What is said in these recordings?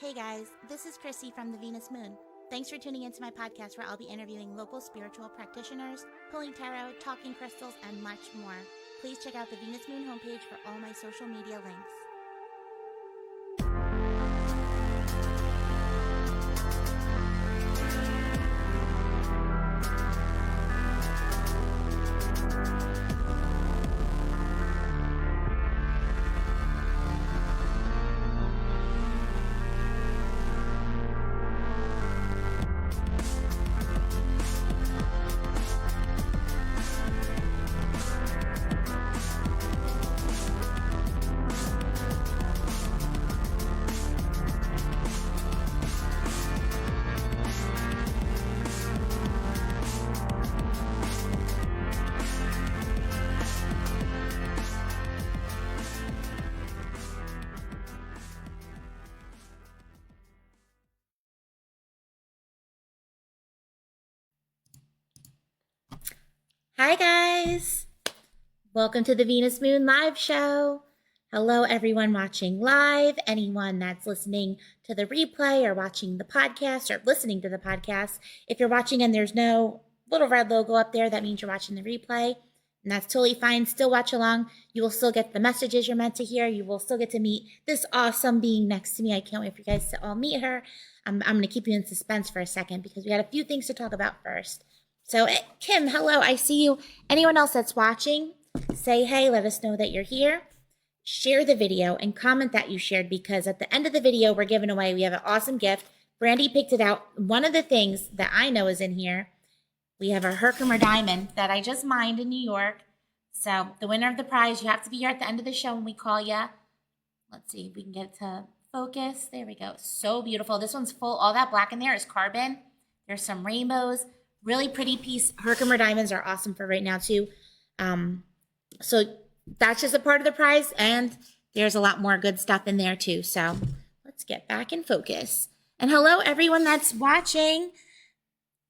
Hey guys, this is Chrissy from the Venus Moon. Thanks for tuning into my podcast where I'll be interviewing local spiritual practitioners, pulling tarot, talking crystals, and much more. Please check out the Venus Moon homepage for all my social media links. Hi guys! Welcome to the Venus Moon live show. Hello everyone watching live, anyone that's listening to the replay or watching the podcast or listening to the podcast. If you're watching and there's no little red logo up there, that means you're watching the replay, and that's totally fine. Still watch along. You will still get the messages you're meant to hear. You will still get to meet this awesome being next to me. I can't wait for you guys to all meet her. I'm going to keep you in suspense for a second because we had a few things to talk about first. So, Kim, hello, I see you. Anyone else that's watching, say hey, let us know that you're here. Share the video and comment that you shared because at the end of the video, we're giving away, we have an awesome gift. Brandi picked it out. One of the things that I know is in here, we have a Herkimer diamond that I just mined in New York. So the winner of the prize, you have to be here at the end of the show when we call you. Let's see if we can get it to focus. There we go. So beautiful. This one's full. All that black in there is carbon. There's some rainbows. Really pretty piece. Herkimer diamonds are awesome for right now too. So that's just a part of the prize, and there's a lot more good stuff in there too. So let's get back in focus. And hello everyone that's watching.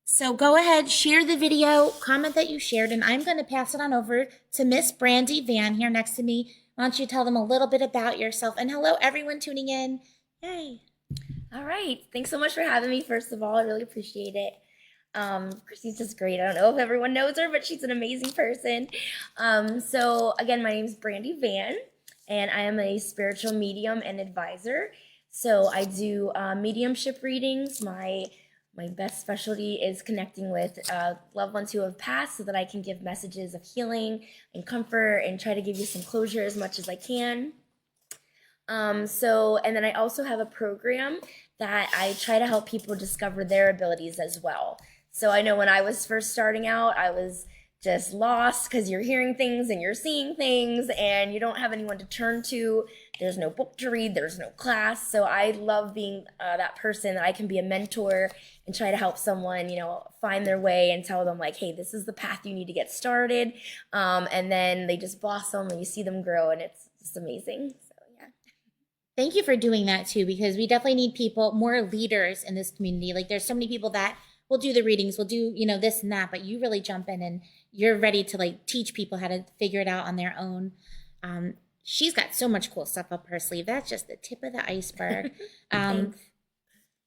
So go ahead, share the video, comment that you shared, and I'm going to pass it on over to Miss Brandi Van here next to me. Why don't you tell them a little bit about yourself? And hello everyone tuning in. Yay. All right. Thanks so much for having me. First of all, I really appreciate it. Chrissy's just great. I don't know if everyone knows her, but she's an amazing person. So again, my name is Brandi Van, and I am a spiritual medium and advisor. So I do mediumship readings. My best specialty is connecting with loved ones who have passed so that I can give messages of healing and comfort and try to give you some closure as much as I can. And then I also have a program that I try to help people discover their abilities as well. So I know when I was first starting out, I was just lost because you're hearing things and you're seeing things and you don't have anyone to turn to. There's no book to read. There's no class. So I love being that person that I can be a mentor and try to help someone, find their way and tell them like, hey, this is the path you need to get started. And then they just blossom and you see them grow and it's just amazing. So yeah. Thank you for doing that too, because we definitely need people, more leaders in this community. Like there's so many people that will do the readings, will do, this and that, but you really jump in and you're ready to like teach people how to figure it out on their own. She's got so much cool stuff up her sleeve. That's just the tip of the iceberg.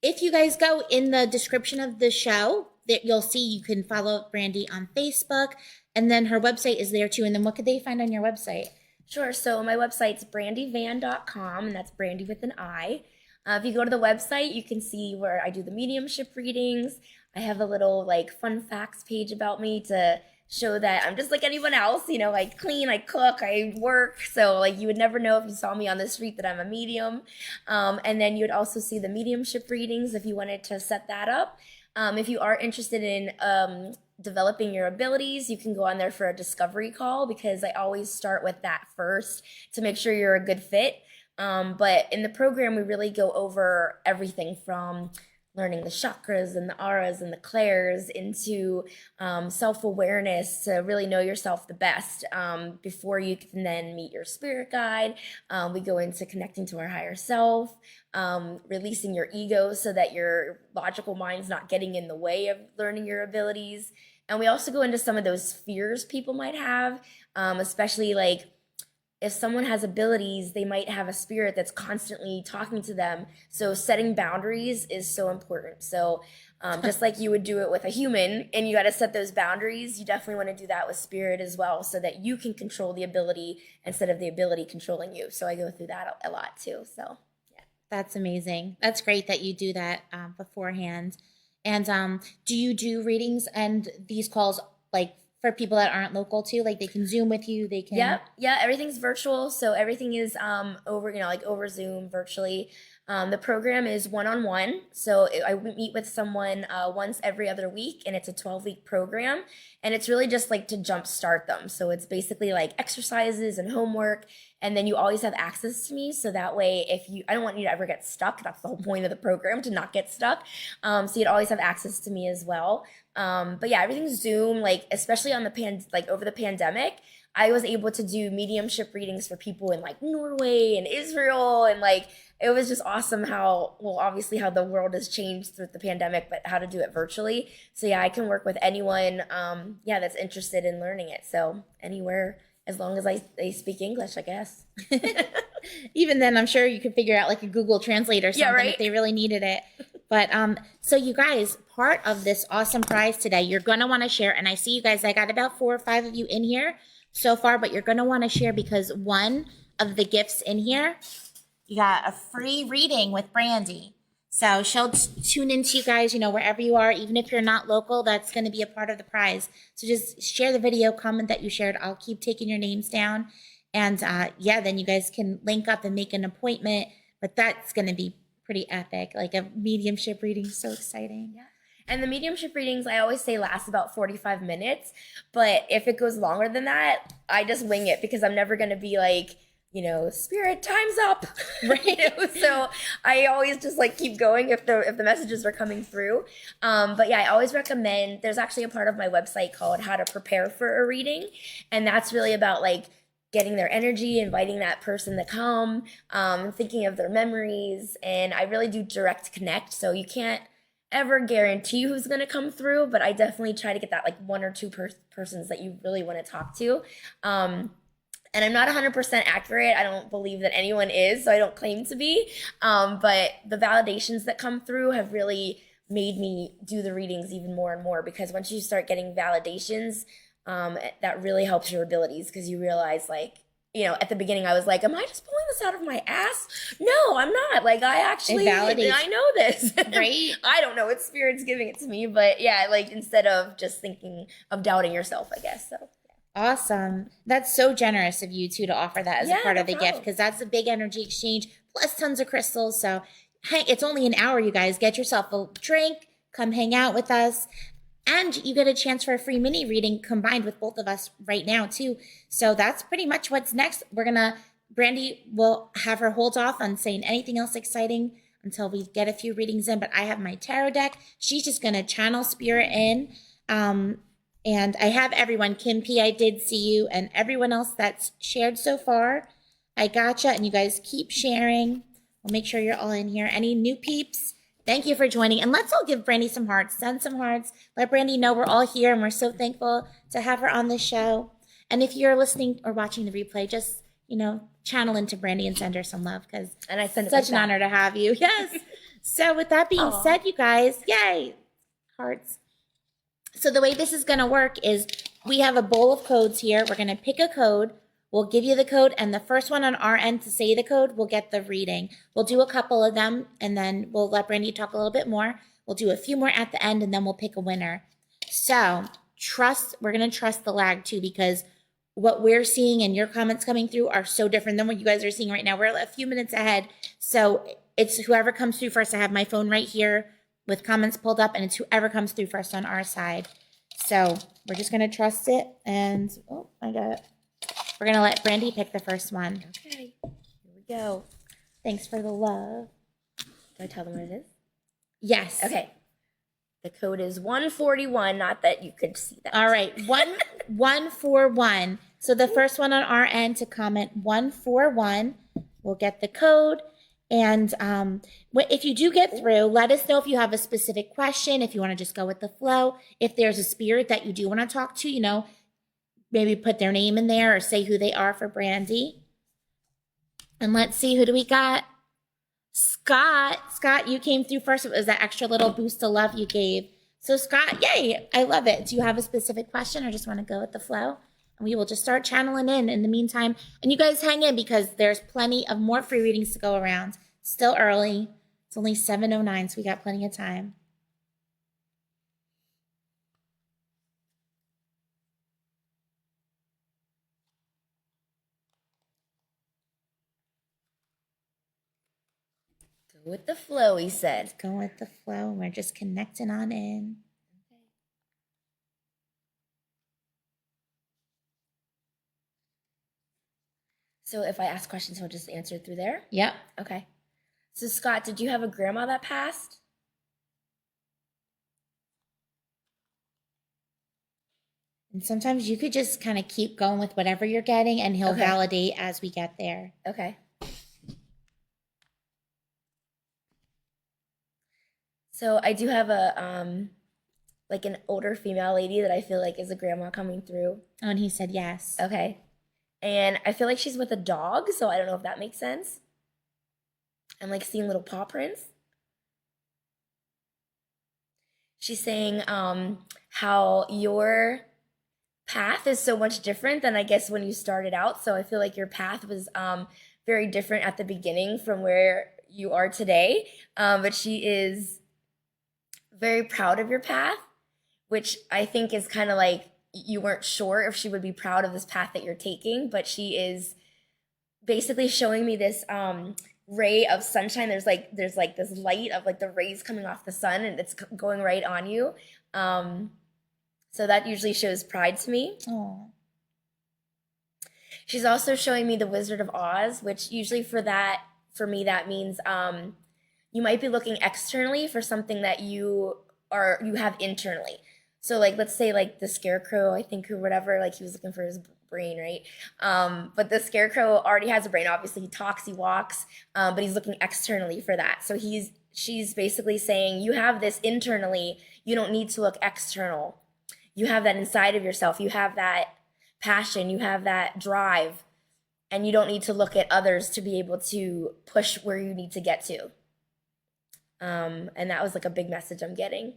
If you guys go in the description of the show, that you'll see you can follow Brandi on Facebook, and then her website is there too. And then what could they find on your website? Sure. So my website's brandivan.com, and that's Brandi with an I. If you go to the website, you can see where I do the mediumship readings. I have a little like fun facts page about me to show that I'm just like anyone else, I clean, I cook, I work. So like you would never know if you saw me on the street that I'm a medium. And then you would also see the mediumship readings if you wanted to set that up. If you are interested in developing your abilities, you can go on there for a discovery call because I always start with that first to make sure you're a good fit. But in the program, we really go over everything from learning the chakras and the auras and the clairs into self-awareness to really know yourself the best before you can then meet your spirit guide. We go into connecting to our higher self, releasing your ego so that your logical mind's not getting in the way of learning your abilities. And we also go into some of those fears people might have, especially like if someone has abilities, they might have a spirit that's constantly talking to them. So setting boundaries is so important. So just like you would do it with a human and you got to set those boundaries, you definitely want to do that with spirit as well, so that you can control the ability instead of the ability controlling you. So I go through that a lot too. So yeah. That's amazing. That's great that you do that beforehand. And do you do readings and these calls like for people that aren't local too? Like they can Zoom with you, they can. Yeah, everything's virtual, so everything is over, like over Zoom virtually. The program is one-on-one, so I meet with someone once every other week, and it's a 12-week program, and it's really just like to jumpstart them. So it's basically like exercises and homework, and then you always have access to me, so that way I don't want you to ever get stuck. That's the whole point of the program, to not get stuck. So you'd always have access to me as well. But yeah, everything's Zoom, like especially on over the pandemic. I was able to do mediumship readings for people in like Norway and Israel, and like it was just awesome obviously how the world has changed through the pandemic, but how to do it virtually. So yeah, I can work with anyone that's interested in learning it. So anywhere, as long as I speak English, I guess. Even then, I'm sure you could figure out like a Google Translate or something if they really needed it. But so you guys, part of this awesome prize today, you're going to want to share. And I see you guys, I got about 4 or 5 of you in here so far, but you're going to want to share because one of the gifts in here, you got a free reading with Brandi. So she'll tune into you guys, wherever you are, even if you're not local, that's going to be a part of the prize. So just share the video, comment that you shared. I'll keep taking your names down. And then you guys can link up and make an appointment. But that's going to be pretty epic. Like a mediumship reading, so exciting. Yeah. And the mediumship readings, I always say, last about 45 minutes. But if it goes longer than that, I just wing it because I'm never going to be like, spirit, time's up. Right. So I always just like keep going if the messages are coming through. But yeah, I always recommend, there's actually a part of my website called How to Prepare for a Reading. And that's really about like getting their energy, inviting that person to come, thinking of their memories. And I really do direct connect. So you can't ever guarantee who's going to come through, but I definitely try to get that like 1 or 2 persons that you really want to talk to. And I'm not 100% accurate. I don't believe that anyone is, so I don't claim to be. But the validations that come through have really made me do the readings even more and more, because once you start getting validations, that really helps your abilities, because you realize like, at the beginning I was like, am I just pulling this out of my ass? No, I'm not. Like I actually, I know this. Right? I don't know. It's Spirit's giving it to me. But yeah, like instead of just thinking of doubting yourself, I guess. So. Awesome. That's so generous of you too to offer that as a part of the gift, because that's a big energy exchange plus tons of crystals. So hey, it's only an hour, you guys. Get yourself a drink, come hang out with us. And you get a chance for a free mini reading combined with both of us right now, too. So that's pretty much what's next. Brandi will have her hold off on saying anything else exciting until we get a few readings in. But I have my tarot deck. She's just going to channel spirit in. And I have everyone. Kim P, I did see you. And everyone else that's shared so far. I gotcha. And you guys keep sharing. We'll make sure you're all in here. Any new peeps? Thank you for joining. And let's all give Brandi some hearts. Send some hearts. Let Brandi know we're all here and we're so thankful to have her on the show. And if you're listening or watching the replay, just, channel into Brandi and send her some love, because it's such an honor to have you. Yes. So with that being said, you guys, yay, hearts. So the way this is going to work is we have a bowl of codes here. We're going to pick a code. We'll give you the code, and the first one on our end to say the code will get the reading. We'll do a couple of them, and then we'll let Brandi talk a little bit more. We'll do a few more at the end, and then we'll pick a winner. So we're going to trust the lag too, because what we're seeing and your comments coming through are so different than what you guys are seeing right now. We're a few minutes ahead. So it's whoever comes through first. I have my phone right here with comments pulled up, and it's whoever comes through first on our side. So we're just going to trust it, and we're going to let Brandi pick the first one. Okay, here we go. Thanks for the love. Do I tell them what it is? Yes. Okay. The code is 141, not that you could see that. All right, 141. So the first one on our end to comment 141 will get the code. And if you do get through, let us know if you have a specific question, if you want to just go with the flow. If there's a spirit that you do want to talk to, maybe put their name in there or say who they are for Brandi. And let's see, who do we got? Scott. Scott, you came through first. It was that extra little boost of love you gave. So Scott, yay, I love it. Do you have a specific question or just want to go with the flow? And we will just start channeling in the meantime. And you guys hang in because there's plenty of more free readings to go around. Still early. It's only 7:09, so we got plenty of time. Go with the flow, he said. Go with the flow. We're just connecting on in. So if I ask questions, he'll just answer through there? Yep. Okay. So Scott, did you have a grandma that passed? And sometimes you could just kind of keep going with whatever you're getting and he'll validate as we get there. Okay. So I do have a like an older female lady that I feel like is a grandma coming through. Oh, and he said yes. Okay. And I feel like she's with a dog, so I don't know if that makes sense. I'm like seeing little paw prints. She's saying how your path is so much different than I guess when you started out. So I feel like your path was very different at the beginning from where you are today. But she is very proud of your path, which I think is kind of like you weren't sure if she would be proud of this path that you're taking, but she is basically showing me this ray of sunshine. There's like this light of like the rays coming off the sun and it's going right on you. So that usually shows pride to me. Oh. She's also showing me the Wizard of Oz, which usually for me, that means you might be looking externally for something that you have internally. So like, let's say like the Scarecrow, I think, or whatever, like he was looking for his brain, right? But the Scarecrow already has a brain. Obviously he talks, he walks, but he's looking externally for that. So she's basically saying you have this internally. You don't need to look external. You have that inside of yourself. You have that passion. You have that drive. And you don't need to look at others to be able to push where you need to get to. And that was like a big message I'm getting.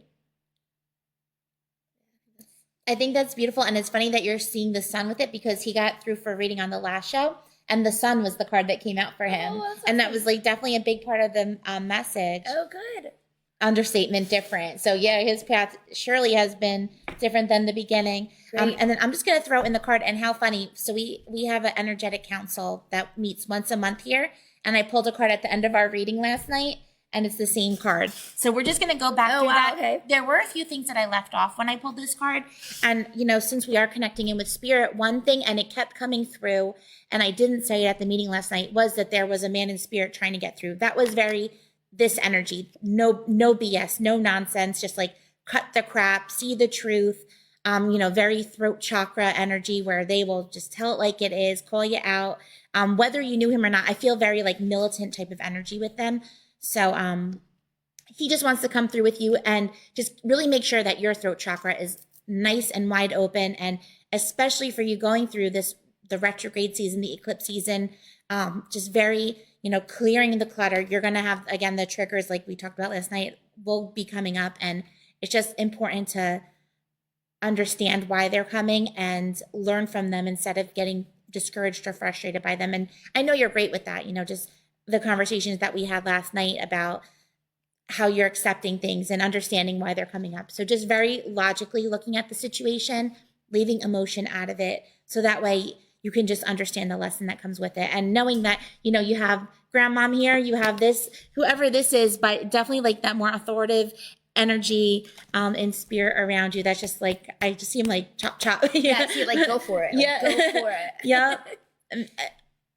I think that's beautiful. And it's funny that you're seeing the sun with it because he got through for reading on the last show and the sun was the card that came out for him. Oh, and that was like definitely a big part of the message. Oh, good. Understatement, different. So yeah, his path surely has been different than the beginning. And then I'm just going to throw in the card and how funny. So we have an energetic council that meets once a month here. And I pulled a card at the end of our reading last night and it's the same card. So we're just going to go back through that. Okay. There were a few things that I left off when I pulled this card. And, you know, since we are connecting in with spirit, one thing, and it kept coming through, and I didn't say it at the meeting last night, was that there was a man in spirit trying to get through. That was very this energy. No BS, no nonsense, just like cut the crap, see the truth. You know, very throat chakra energy where they will just tell it like it is, call you out. Whether you knew him or not, I feel very like militant type of energy with them. So he just wants to come through with you and just really make sure that your throat chakra is nice and wide open. And especially for you going through the retrograde season, the eclipse season, just very, you know, clearing the clutter. You're going to have, again, the triggers like we talked about last night will be coming up. And it's just important to understand why they're coming and learn from them instead of getting discouraged or frustrated by them. And I know you're great with that, you know, just the conversations that we had last night about how you're accepting things and understanding why they're coming up. So just very logically looking at the situation, leaving emotion out of it. So that way you can just understand the lesson that comes with it. And knowing that, you know, you have grandmom here, you have this, whoever this is, but definitely like that more authoritative energy in spirit around you. That's just like, I just see him like chop. Yeah, see, like go for it. Like, yeah. Go for it. Yeah.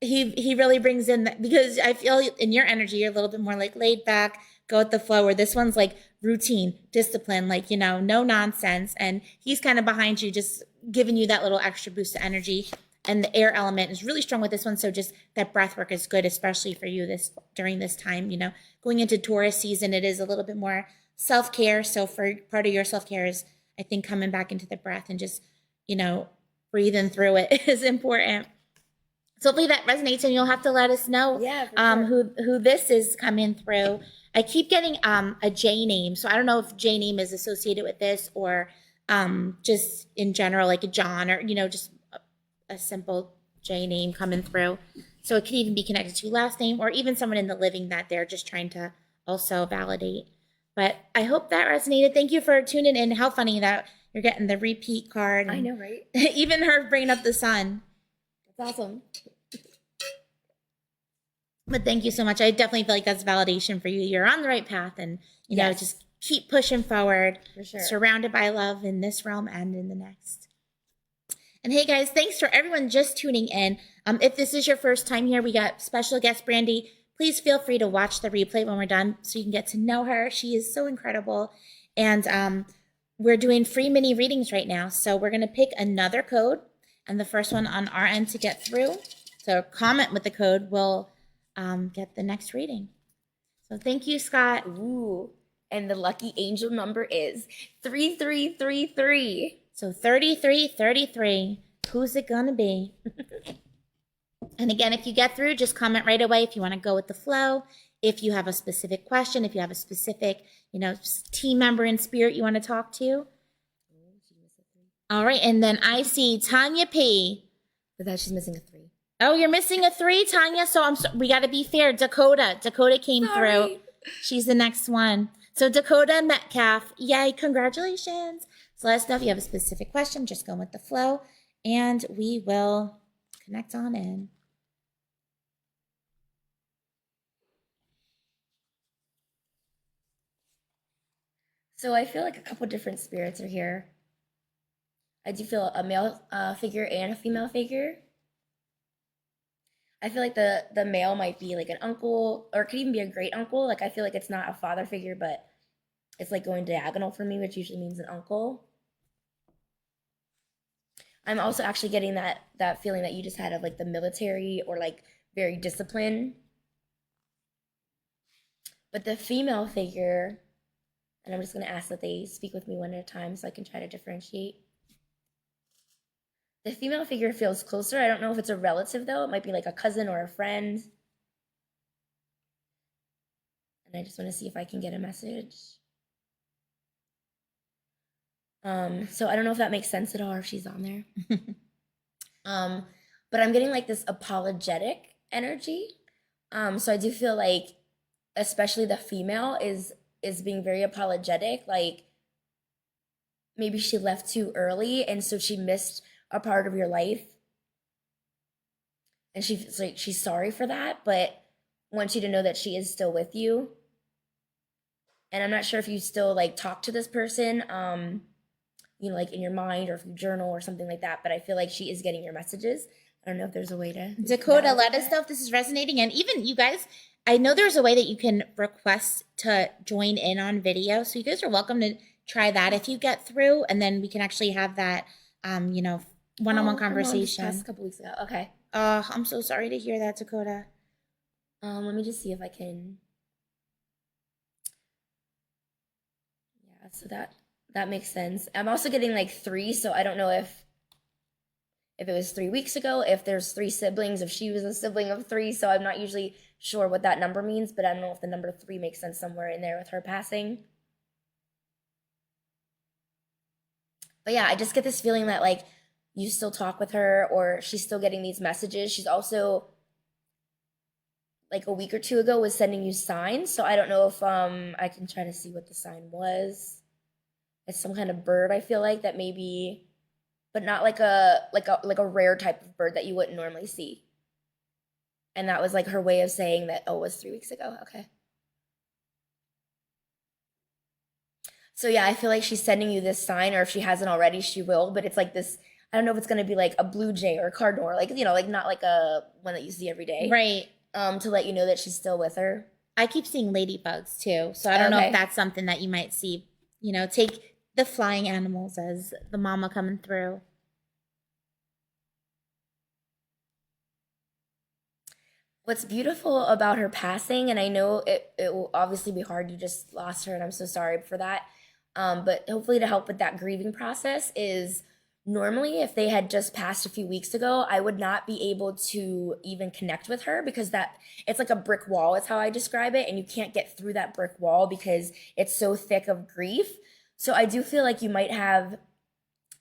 He really brings in that because I feel in your energy, you're a little bit more like laid back, go with the flow, where this one's like routine, discipline, like, you know, no nonsense. And he's kind of behind you, just giving you that little extra boost of energy. And the air element is really strong with this one. So just that breath work is good, especially for you during this time, you know, going into Taurus season, it is a little bit more self-care. So for part of your self-care is, I think, coming back into the breath and just, you know, breathing through it is important. So hopefully that resonates, and you'll have to let us know Yeah, for sure. who this is coming through. I keep getting a J name, so I don't know if J name is associated with this or just in general, like a John or just a simple J name coming through. So it could even be connected to last name or even someone in the living that they're just trying to also validate. But I hope that resonated. Thank you for tuning in. How funny that you're getting the repeat card. I know, right? Even her bringing up the sun. That's awesome. But thank you so much. I definitely feel like that's validation for you. You're on the right path, and Yes. just keep pushing forward. For sure. Surrounded by love in this realm and in the next. And hey guys, thanks for everyone just tuning in. If this is your first time here, we got special guest Brandi. Please feel free to watch the replay when we're done so you can get to know her. She is so incredible. And we're doing free mini readings right now. So we're going to pick another code, and the first one on our end to get through. So comment with the code will get the next reading. So thank you, Scott. Ooh. And the lucky angel number is 3333. So 3333. Who's it gonna be? And again, if you get through, just comment right away if you want to go with the flow. If you have a specific question, if you have a specific, team member in spirit you want to talk to. All right, and then I see Tanya P. But that she's missing a 3. Oh, you're missing a 3, Tanya. So we got to be fair. Dakota came through. She's the next one. So Dakota Metcalf, yay! Congratulations. So let us know if you have a specific question. Just go with the flow, and we will connect on in. So I feel like a couple different spirits are here. I do feel a male figure and a female figure. I feel like the male might be like an uncle, or it could even be a great uncle. Like I feel like it's not a father figure, but it's like going diagonal for me, which usually means an uncle. I'm also actually getting that feeling that you just had of like the military or like very disciplined. But the female figure, and I'm just going to ask that they speak with me one at a time so I can try to differentiate. The female figure feels closer. I don't know if it's a relative though. It might be like a cousin or a friend. And I just want to see if I can get a message. So I don't know if that makes sense at all or if she's on there. But I'm getting like this apologetic energy. So I do feel like especially the female is being very apologetic. Like maybe she left too early and so she missed a part of your life. And she's sorry for that, but wants you to know that she is still with you. And I'm not sure if you still like talk to this person, like in your mind or if you journal or something like that, but I feel like she is getting your messages. I don't know if there's a way to... Dakota, let us know if this is resonating. And even you guys, I know there's a way that you can request to join in on video. So you guys are welcome to try that if you get through. And then we can actually have that, one-on-one conversation. Just a couple weeks ago. Okay. I'm so sorry to hear that, Dakota. Let me just see if I can... Yeah, so that makes sense. I'm also getting like 3, so I don't know if it was 3 weeks ago, if there's 3 siblings, if she was a sibling of 3, so I'm not usually sure what that number means, but I don't know if the number 3 makes sense somewhere in there with her passing. But yeah, I just get this feeling that like you still talk with her or she's still getting these messages. She's also like a week or 2 ago was sending you signs, so I don't know if I can try to see what the sign was. It's some kind of bird, I feel like, that maybe, but not like a rare type of bird that you wouldn't normally see. And that was like her way of saying that, it was 3 weeks ago. Okay. So yeah, I feel like she's sending you this sign, or if she hasn't already, she will, but it's like this, I don't know if it's going to be like a blue jay or a cardinal, or like, like not like a one that you see every day. Right. To let you know that she's still with her. I keep seeing ladybugs too. So I don't know if that's something that you might see, take the flying animals as the mama coming through. What's beautiful about her passing, and I know it will obviously be hard, you just lost her, and I'm so sorry for that. But hopefully to help with that grieving process is normally if they had just passed a few weeks ago, I would not be able to even connect with her because that it's like a brick wall is how I describe it, and you can't get through that brick wall because it's so thick of grief. So I do feel like you might have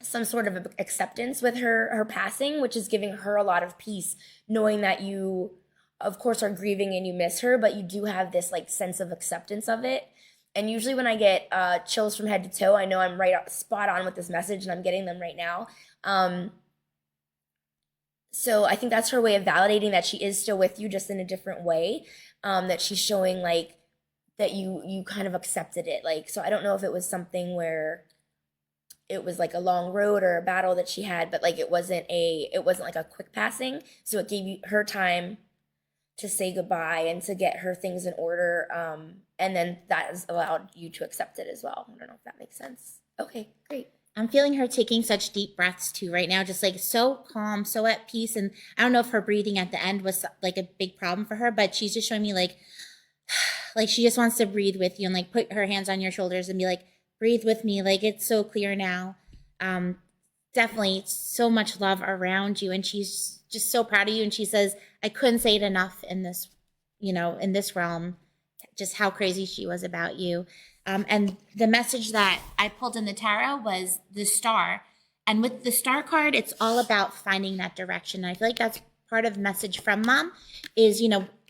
some sort of acceptance with her passing, which is giving her a lot of peace, knowing that you of course are grieving and you miss her, but you do have this like sense of acceptance of it. And usually when I get chills from head to toe, I know I'm right spot on with this message, and I'm getting them right now. So I think that's her way of validating that she is still with you, just in a different way. That she's showing like that you kind of accepted it. Like, so I don't know if it was something where it was like a long road or a battle that she had, but like it wasn't like a quick passing. So it gave her time to say goodbye and to get her things in order. And then that has allowed you to accept it as well. I don't know if that makes sense. Okay, great. I'm feeling her taking such deep breaths too right now, just like so calm, so at peace. And I don't know if her breathing at the end was like a big problem for her, but she's just showing me like she just wants to breathe with you and like put her hands on your shoulders and be like, breathe with me. Like it's so clear now. Definitely so much love around you. And she's just so proud of you. And she says, I couldn't say it enough in this, in this realm, just how crazy she was about you. And the message that I pulled in the tarot was the star. And with the star card, it's all about finding that direction. I feel like that's part of the message from Mom is,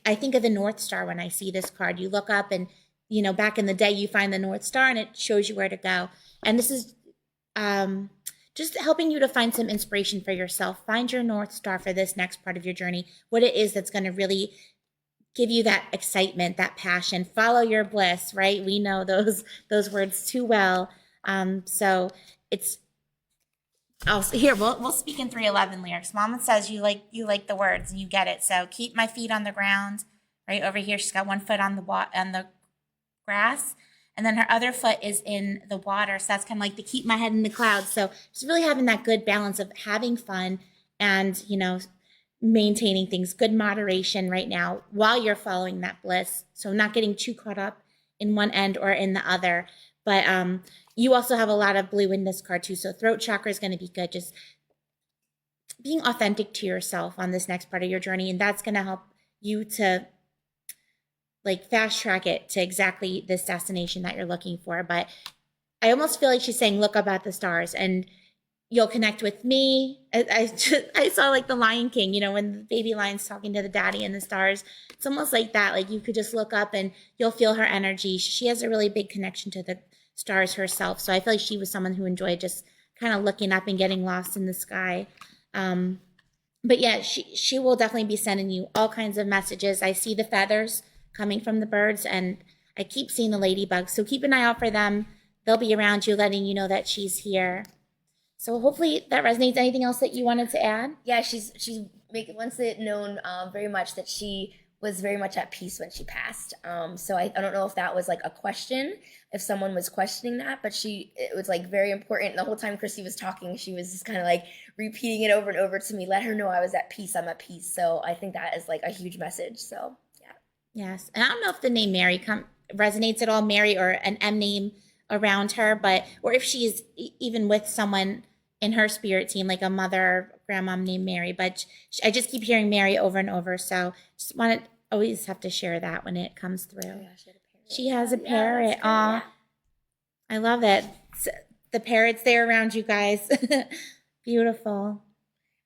I think of the North Star when I see this card. You look up and, back in the day, you find the North Star and it shows you where to go. And this is just helping you to find some inspiration for yourself. Find your North Star for this next part of your journey, what it is that's going to really give you that excitement, that passion. Follow your bliss, right? We know those words too well. So it's here. We'll speak in 311 lyrics. Mama says you like the words and you get it. So keep my feet on the ground. Right over here, she's got one foot on the grass, and then her other foot is in the water. So that's kind of like to keep my head in the clouds. So just really having that good balance of having fun and maintaining things, good moderation right now while you're following that bliss. So not getting too caught up in one end or in the other. But you also have a lot of blue in this card too. So throat chakra is going to be good. Just being authentic to yourself on this next part of your journey. And that's going to help you to like fast track it to exactly this destination that you're looking for. But I almost feel like she's saying, look up at the stars and you'll connect with me. I saw like the Lion King, when the baby lion's talking to the daddy and the stars. It's almost like that. Like you could just look up and you'll feel her energy. She has a really big connection to the stars herself. So I feel like she was someone who enjoyed just kind of looking up and getting lost in the sky. But yeah, she will definitely be sending you all kinds of messages. I see the feathers coming from the birds and I keep seeing the ladybugs. So keep an eye out for them. They'll be around you, letting you know that she's here. So hopefully that resonates. Anything else that you wanted to add? Yeah, she wants it known very much that she was very much at peace when she passed. So I don't know if that was like a question, if someone was questioning that, but it was like very important. The whole time Chrissy was talking, she was just kind of like repeating it over and over to me, let her know I was at peace, I'm at peace. So I think that is like a huge message. So yeah. Yes. And I don't know if the name Mary resonates at all, Mary or an M name around her, or if she's even with someone in her spirit team, like a mother or grandmom named Mary. But I just keep hearing Mary over and over. So just always have to share that when it comes through. Oh, yeah, she has a parrot. Aw, yeah. I love it. The parrot's there around you guys. Beautiful.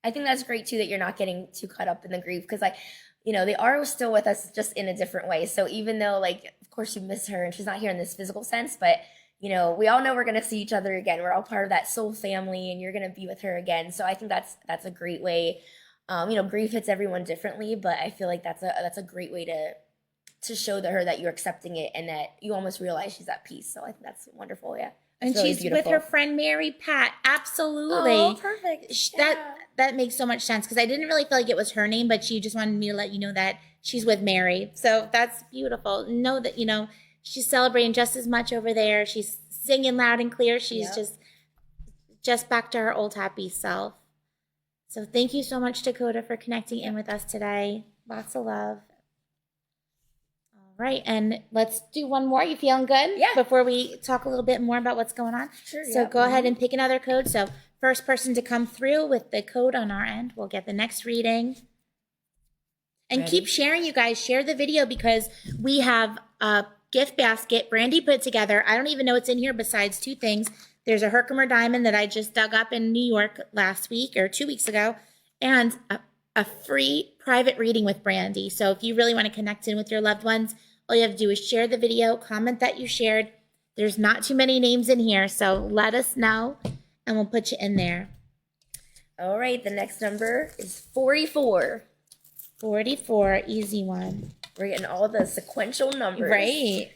I think that's great too that you're not getting too caught up in the grief because they are still with us just in a different way. So even though of course you miss her and she's not here in this physical sense, but we all know we're going to see each other again. We're all part of that soul family and you're going to be with her again. So I think that's a great way. Grief hits everyone differently, but I feel like that's a great way to show her that you're accepting it and that you almost realize she's at peace. So I think that's wonderful. Yeah. And really she's beautiful. With her friend Mary Pat. Absolutely. Oh, perfect. Yeah. That makes so much sense because I didn't really feel like it was her name, but she just wanted me to let you know that she's with Mary. So that's beautiful. Know that, she's celebrating just as much over there. She's singing loud and clear. She's just back to her old happy self. So thank you so much, Dakota, for connecting in with us today. Lots of love. All All right, and let's do one more. You feeling good? Yeah. Before we talk a little bit more about what's going on? Sure. So yeah. go ahead and pick another code. So first person to come through with the code on our end will get the next reading. And Ready? keep sharing, you guys. Share the video because we have a gift basket Brandi put together. I don't even know what's in here besides two things. There's a Herkimer diamond that I just dug up in New York last week or 2 weeks ago, and a free private reading with Brandi. So if you really want to connect in with your loved ones, all you have to do is share the video, comment that you shared. There's not too many names in here, so let us know, and we'll put you in there. All right, the next number is 44. 44, easy one. We're getting all the sequential numbers. Right.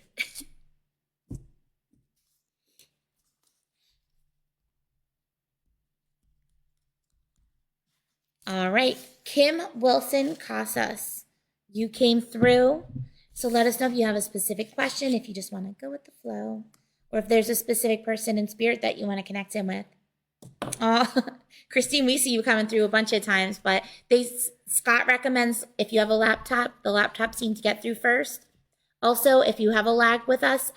All right, Kim Wilson Casas, you came through. So let us know if you have a specific question, if you just want to go with the flow, or if there's a specific person in spirit that you want to connect in with. Oh, Christine, we see you coming through a bunch of times, but Scott recommends if you have a laptop, the laptop seems to get through first. Also, if you have a lag with us,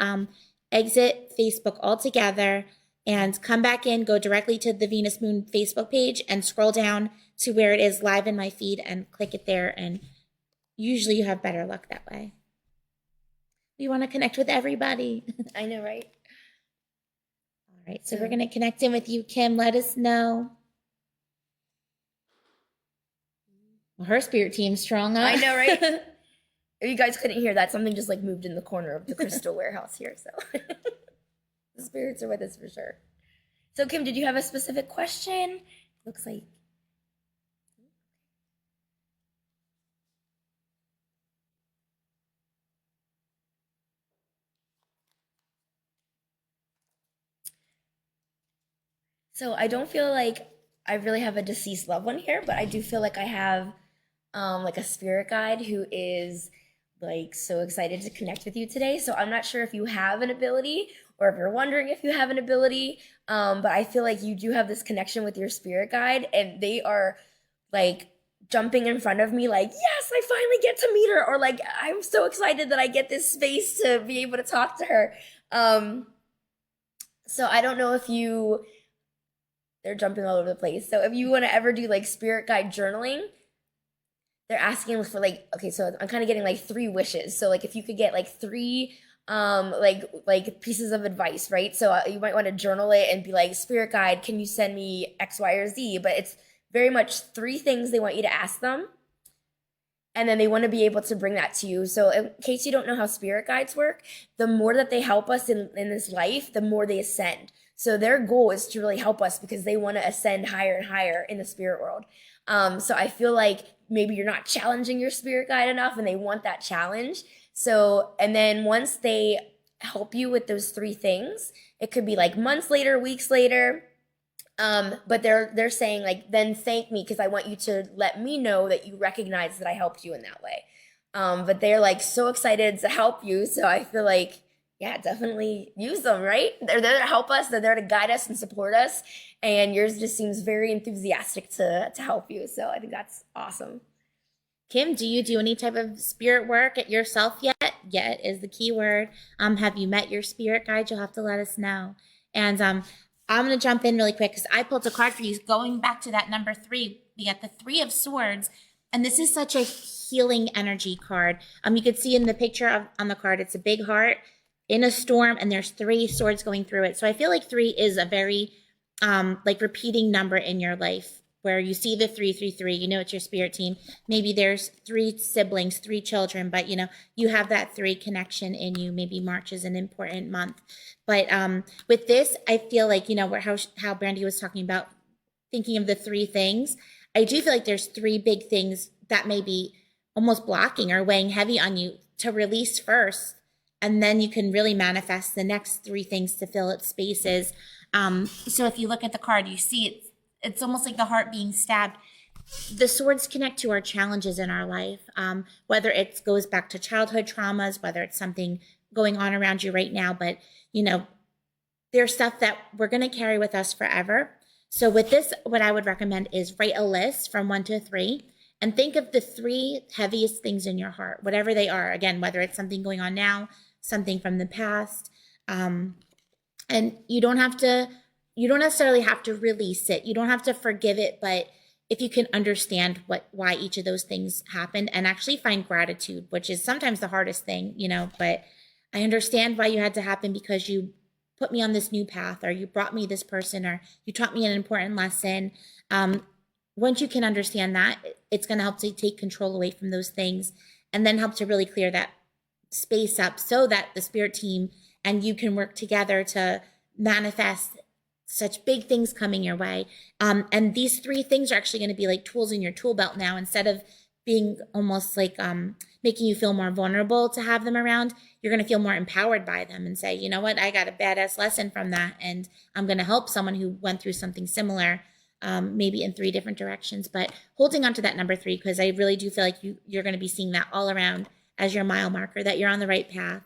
exit Facebook altogether and come back in, go directly to the Venus Moon Facebook page and scroll down to where it is live in my feed and click it there. And usually you have better luck that way. We want to connect with everybody. I know, right? All right, so we're going to connect in with you, Kim. Let us know. Well, her spirit team's strong, huh? I know, right? If you guys couldn't hear that, something just like moved in the corner of the crystal warehouse here. So the spirits are with us for sure. So Kim, did you have a specific question? Looks like. So I don't feel like I really have a deceased loved one here, but I do feel like I have like a spirit guide who is like so excited to connect with you today. So I'm not sure if you have an ability or if you're wondering if you have an ability, but I feel like you do have this connection with your spirit guide, and they are like jumping in front of me like, yes, I finally get to meet her, or like, I'm so excited that I get this space to be able to talk to her. So I don't know if they're jumping all over the place. So if you want to ever do like spirit guide journaling, they're asking for like, okay, so I'm kind of getting like 3 wishes. So like if you could get like 3 like pieces of advice, right? So you might want to journal it and be like, spirit guide, can you send me X, Y, or Z? But it's very much 3 things they want you to ask them. And then they want to be able to bring that to you. So in case you don't know how spirit guides work, the more that they help us in this life, the more they ascend. So their goal is to really help us because they want to ascend higher and higher in the spirit world. So I feel like maybe you're not challenging your spirit guide enough, and they want that challenge. So, and then once they help you with those 3 things, it could be like months later, weeks later. But they're saying like, then thank me because I want you to let me know that you recognize that I helped you in that way. But they're like so excited to help you. So I feel like, yeah, definitely use them, right? They're there to help us. They're there to guide us and support us. And yours just seems very enthusiastic to help you. So I think that's awesome. Kim, do you do any type of spirit work at yourself yet? Yet is the key word. Have you met your spirit guide? You'll have to let us know. And I'm going to jump in really quick because I pulled a card for you. Going back to that number 3, we got the 3 of Swords. And this is such a healing energy card. You could see in the picture on the card, it's a big heart in a storm, and there's 3 swords going through it. So I feel like 3 is a very like repeating number in your life, where you see the 333, you know it's your spirit team. Maybe there's 3 siblings, 3 children, but you know you have that 3 connection in you. Maybe March is an important month, but with this, I feel like, you know, how Brandi was talking about thinking of the 3 things. I do feel like there's 3 big things that may be almost blocking or weighing heavy on you to release first, and then you can really manifest the next 3 things to fill its spaces. So if you look at the card, you see it's almost like the heart being stabbed. The swords connect to our challenges in our life, whether it goes back to childhood traumas, whether it's something going on around you right now. But, you know, there's stuff that we're going to carry with us forever. So with this, what I would recommend is write a list from 1 to 3 and think of the 3 heaviest things in your heart, whatever they are. Again, whether it's something going on now, something from the past. And you don't necessarily have to release it. You don't have to forgive it, but if you can understand why each of those things happened and actually find gratitude, which is sometimes the hardest thing, but I understand why you had to happen because you put me on this new path, or you brought me this person, or you taught me an important lesson. Once you can understand that, it's going to help to take control away from those things, and then help to really clear that space up so that the spirit team and you can work together to manifest such big things coming your way. And these 3 things are actually going to be like tools in your tool belt now, instead of being almost like making you feel more vulnerable to have them around. You're going to feel more empowered by them and say, you know what, I got a badass lesson from that, and I'm going to help someone who went through something similar, maybe in 3 different directions. But holding on to that number 3, because I really do feel like you're going to be seeing that all around as your mile marker, that you're on the right path.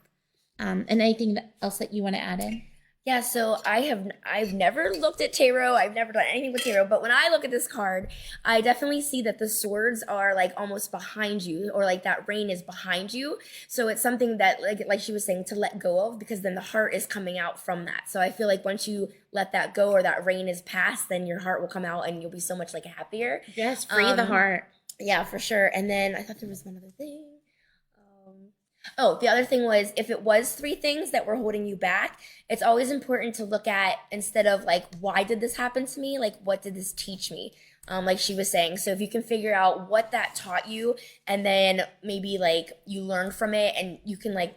And anything else that you want to add in? Yeah, so I've never looked at tarot. I've never done anything with tarot, but when I look at this card, I definitely see that the swords are like almost behind you, or like that rain is behind you. So it's something that like she was saying, to let go of, because then the heart is coming out from that. So I feel like once you let that go, or that rain is past, then your heart will come out and you'll be so much like happier. Yes, free the heart. Yeah, for sure. And then I thought there was one other thing. Oh, the other thing was, if it was 3 things that were holding you back, it's always important to look at, instead of like, why did this happen to me? Like, what did this teach me? Like she was saying. So if you can figure out what that taught you, and then maybe like you learned from it, and you can like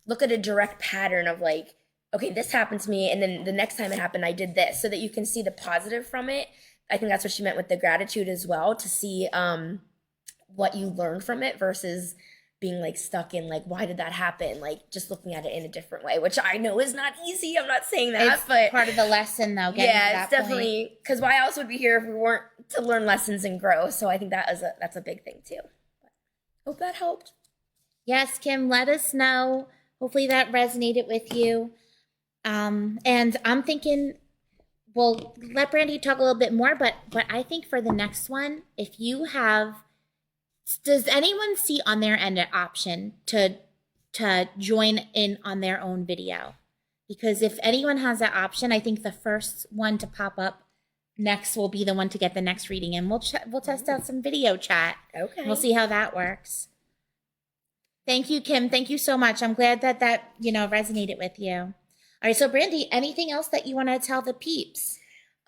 look at a direct pattern of like, okay, this happened to me, and then the next time it happened, I did this, so that you can see the positive from it. I think that's what she meant with the gratitude as well, to see what you learned from it, versus being like stuck in like, why did that happen? Like just looking at it in a different way, which I know is not easy. I'm not saying that, it's but part of the lesson though. Yeah, it's definitely, because why else would we be here if we weren't to learn lessons and grow? So I think that's a big thing too. But hope that helped. Yes, Kim, let us know. Hopefully that resonated with you. And I'm thinking, we'll let Brandi talk a little bit more, but I think for the next one, if you have, does anyone see on their end an option to join in on their own video? Because if anyone has that option, I think the first one to pop up next will be the one to get the next reading, and we'll test out some video chat. Okay. We'll see how that works. Thank you, Kim. Thank you so much. I'm glad that resonated with you. All right, so Brandi, anything else that you want to tell the peeps?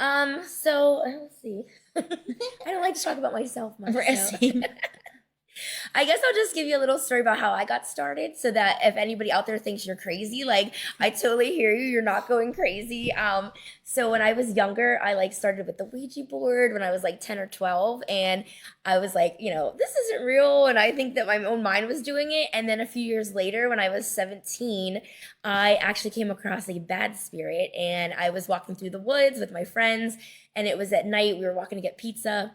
So let's see. I don't like to talk about myself much. So. I guess I'll just give you a little story about how I got started, so that if anybody out there thinks you're crazy, like, I totally hear you. You're not going crazy. So when I was younger, I like started with the Ouija board when I was like 10 or 12, and I was like, this isn't real, and I think that my own mind was doing it. And then a few years later, when I was 17, I actually came across a bad spirit, and I was walking through the woods with my friends, and it was at night. We were walking to get pizza,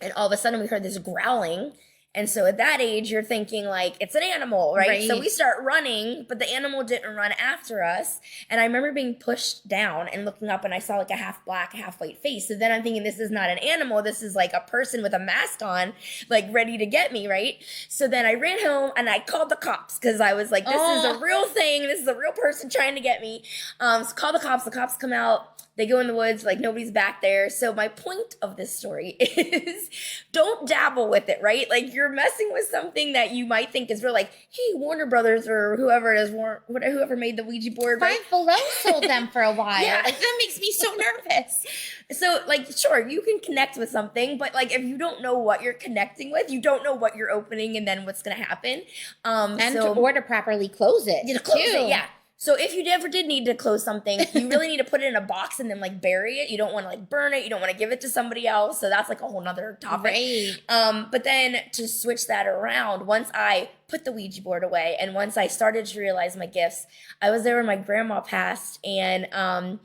and all of a sudden we heard this growling. And so at that age, you're thinking like, it's an animal, right? So we start running, but the animal didn't run after us. And I remember being pushed down and looking up, and I saw like a half black, half white face. So then I'm thinking, this is not an animal. This is like a person with a mask on, like ready to get me, right? So then I ran home and I called the cops, because I was like, this is a real thing. This is a real person trying to get me. So call the cops. The cops come out. They go in the woods, like nobody's back there. So my point of this story is, don't dabble with it, right? Like, you're messing with something that you might think is real, like, hey, Warner Brothers or whoever it is, whoever made the Ouija board. Five Below sold them for a while. Yeah. Like, that makes me so nervous. So, like, sure, you can connect with something, but like, if you don't know what you're connecting with, you don't know what you're opening and then what's going to happen. Or to properly close it. Close it, yeah. So if you ever did need to close something, you really need to put it in a box and then like bury it. You don't want to like burn it. You don't want to give it to somebody else. So that's like a whole nother topic. Right. But then to switch that around, once I put the Ouija board away and once I started to realize my gifts, I was there when my grandma passed, and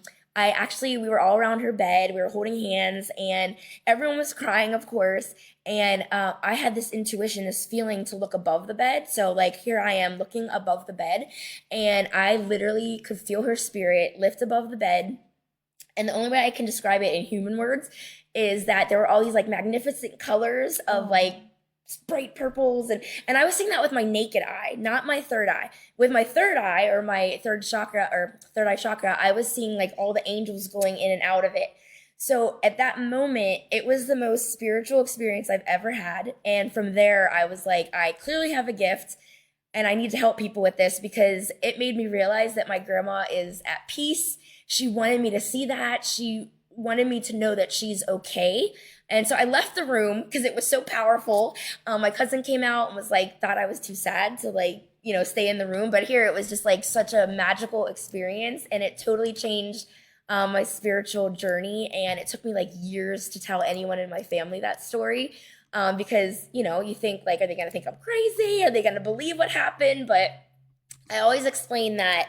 we were all around her bed. We were holding hands, and everyone was crying, of course. And I had this intuition, this feeling to look above the bed. So like, here I am looking above the bed, and I literally could feel her spirit lift above the bed. And the only way I can describe it in human words is that there were all these like magnificent colors of like bright purples, and I was seeing that with my naked eye, not my third eye. With my third eye, or my third eye chakra, I was seeing like all the angels going in and out of it. So at that moment, it was the most spiritual experience I've ever had. And from there, I was like, I clearly have a gift and I need to help people with this, because it made me realize that my grandma is at peace. She wanted me to see that. She wanted me to know that she's okay. And so I left the room because it was so powerful. My cousin came out and was like, thought I was too sad to like, stay in the room. But here it was just like such a magical experience, and it totally changed my spiritual journey. And it took me like years to tell anyone in my family that story. Because, you think like, are they going to think I'm crazy? Are they going to believe what happened? But I always explain that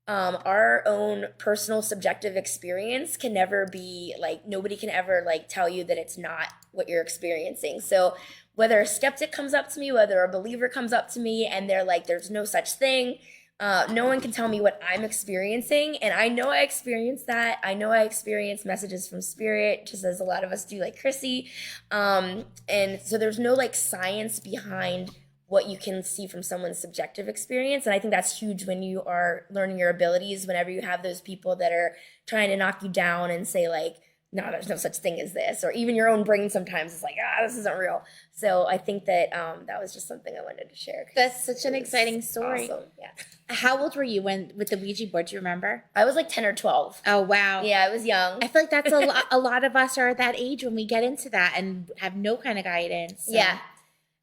our own personal subjective experience can never be like, nobody can ever like tell you that it's not what you're experiencing. So whether a skeptic comes up to me, whether a believer comes up to me and they're like, there's no such thing, no one can tell me what I'm experiencing. And I know I experienced that. I know I experienced messages from spirit, just as a lot of us do, like Chrissy. And so there's no like science behind what you can see from someone's subjective experience. And I think that's huge when you are learning your abilities, whenever you have those people that are trying to knock you down and say like, no, there's no such thing as this. Or even your own brain sometimes is like, this isn't real. So I think that that was just something I wanted to share. That's such an exciting story. Awesome. Yeah. How old were you with the Ouija board? Do you remember? I was like 10 or 12. Oh, wow. Yeah, I was young. I feel like that's a lot of us are at that age when we get into that and have no kind of guidance. So. Yeah.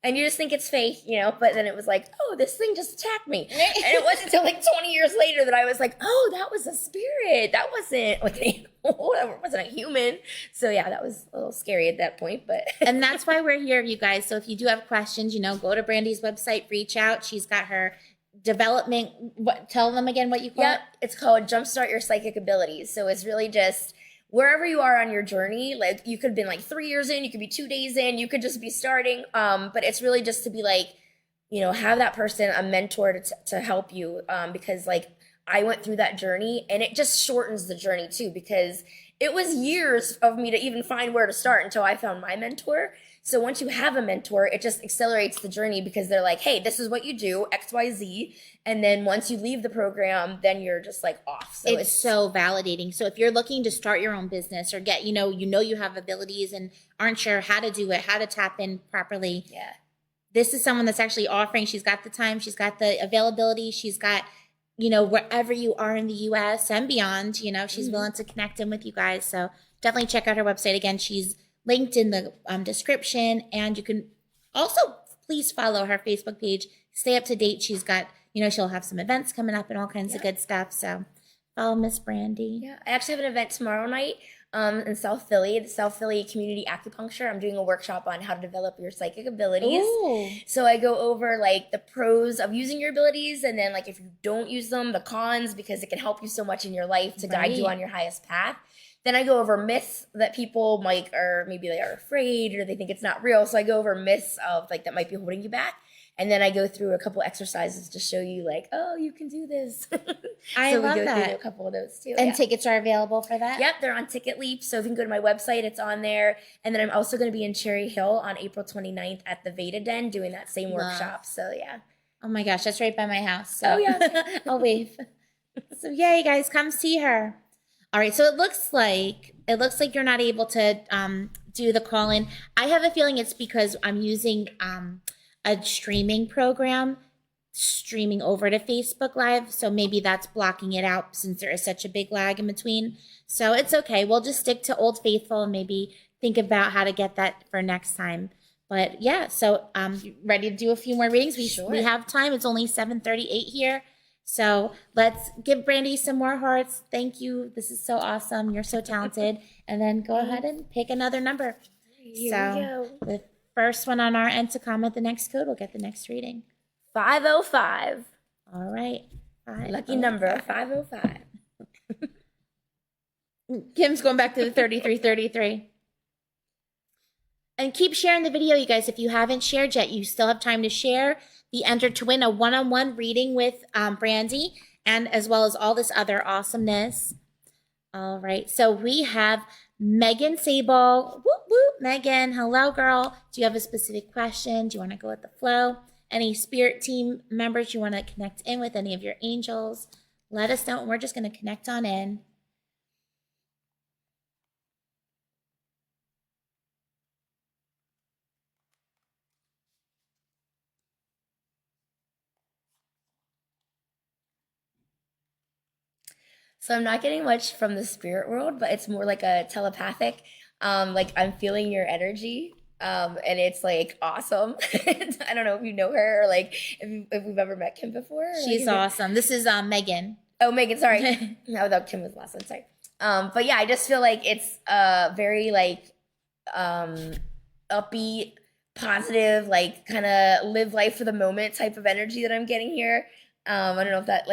And you just think it's fake, but then it was like, oh, this thing just attacked me. And it wasn't until like 20 years later that I was like, oh, that was a spirit. That wasn't like an animal. That wasn't a human. So yeah, that was a little scary at that point. But and that's why we're here, you guys. So if you do have questions, go to Brandi's website, reach out. She's got her development. Tell them again what you call it. It's called Jumpstart Your Psychic Abilities. So it's really just wherever you are on your journey, like you could have been like 3 years in, you could be 2 days in, you could just be starting. But it's really just to be like, have that person, a mentor to help you. Because like I went through that journey, and it just shortens the journey too, because it was years of me to even find where to start until I found my mentor. So once you have a mentor, it just accelerates the journey, because they're like, hey, this is what you do, X, Y, Z. And then once you leave the program, then you're just like off. So it's so validating. So if you're looking to start your own business or get, you have abilities and aren't sure how to do it, how to tap in properly. Yeah. This is someone that's actually offering. She's got the time. She's got the availability. She's got, wherever you are in the U.S. and beyond, she's willing to connect in with you guys. So definitely check out her website. Again, she's linked in the description. And you can also please follow her Facebook page. Stay up to date. She's got, she'll have some events coming up and all kinds of good stuff. So follow Miss Brandi. Yeah, I actually have an event tomorrow night in South Philly, the South Philly Community Acupuncture. I'm doing a workshop on how to develop your psychic abilities. Ooh. So I go over like the pros of using your abilities, and then like if you don't use them, the cons, because it can help you so much in your life to guide you on your highest path. Then I go over myths that people might, or maybe they are afraid or they think it's not real. So I go over myths of like that might be holding you back. And then I go through a couple exercises to show you like, oh, you can do this. I love we go that. through a couple of those too. And tickets are available for that? Yep, they're on Ticket Leap. So if you can go to my website, it's on there. And then I'm also going to be in Cherry Hill on April 29th at the Veda Den doing that same workshop. So yeah. Oh my gosh, that's right by my house. So. Oh yeah. I'll wave. So yeah, you guys come see her. All right, so it looks like you're not able to do the call-in. I have a feeling it's because I'm using a streaming program, streaming over to Facebook Live, so maybe that's blocking it out since there is such a big lag in between. So it's okay. We'll just stick to Old Faithful and maybe think about how to get that for next time. But yeah, so ready to do a few more readings? We have time. It's only 7:38 here. So let's give Brandi some more hearts. Thank you. This is so awesome. You're so talented. And then go ahead and pick another number. Here we go. The first one on our end to comment the next code will get the next reading. 505. All right. Lucky number, 505. Kim's going back to the 3333. And keep sharing the video, you guys. If you haven't shared yet, you still have time to share. Be entered to win a one-on-one reading with Brandi, and as well as all this other awesomeness. All right. So we have Megan Sable. Whoop, whoop. Megan, hello, girl. Do you have a specific question? Do you want to go with the flow? Any spirit team members you want to connect in with? Any of your angels? Let us know. And we're just going to connect on in. So I'm not getting much from the spirit world, but it's more like a telepathic. Like I'm feeling your energy. And it's like awesome. I don't know if you know her or like if we've ever met Kim before. She's awesome. This is Megan. Oh, Megan, sorry. No, that Kim was the last one, sorry. But yeah, I just feel like it's very like upbeat, positive, like kind of live life for the moment type of energy that I'm getting here. I don't know if that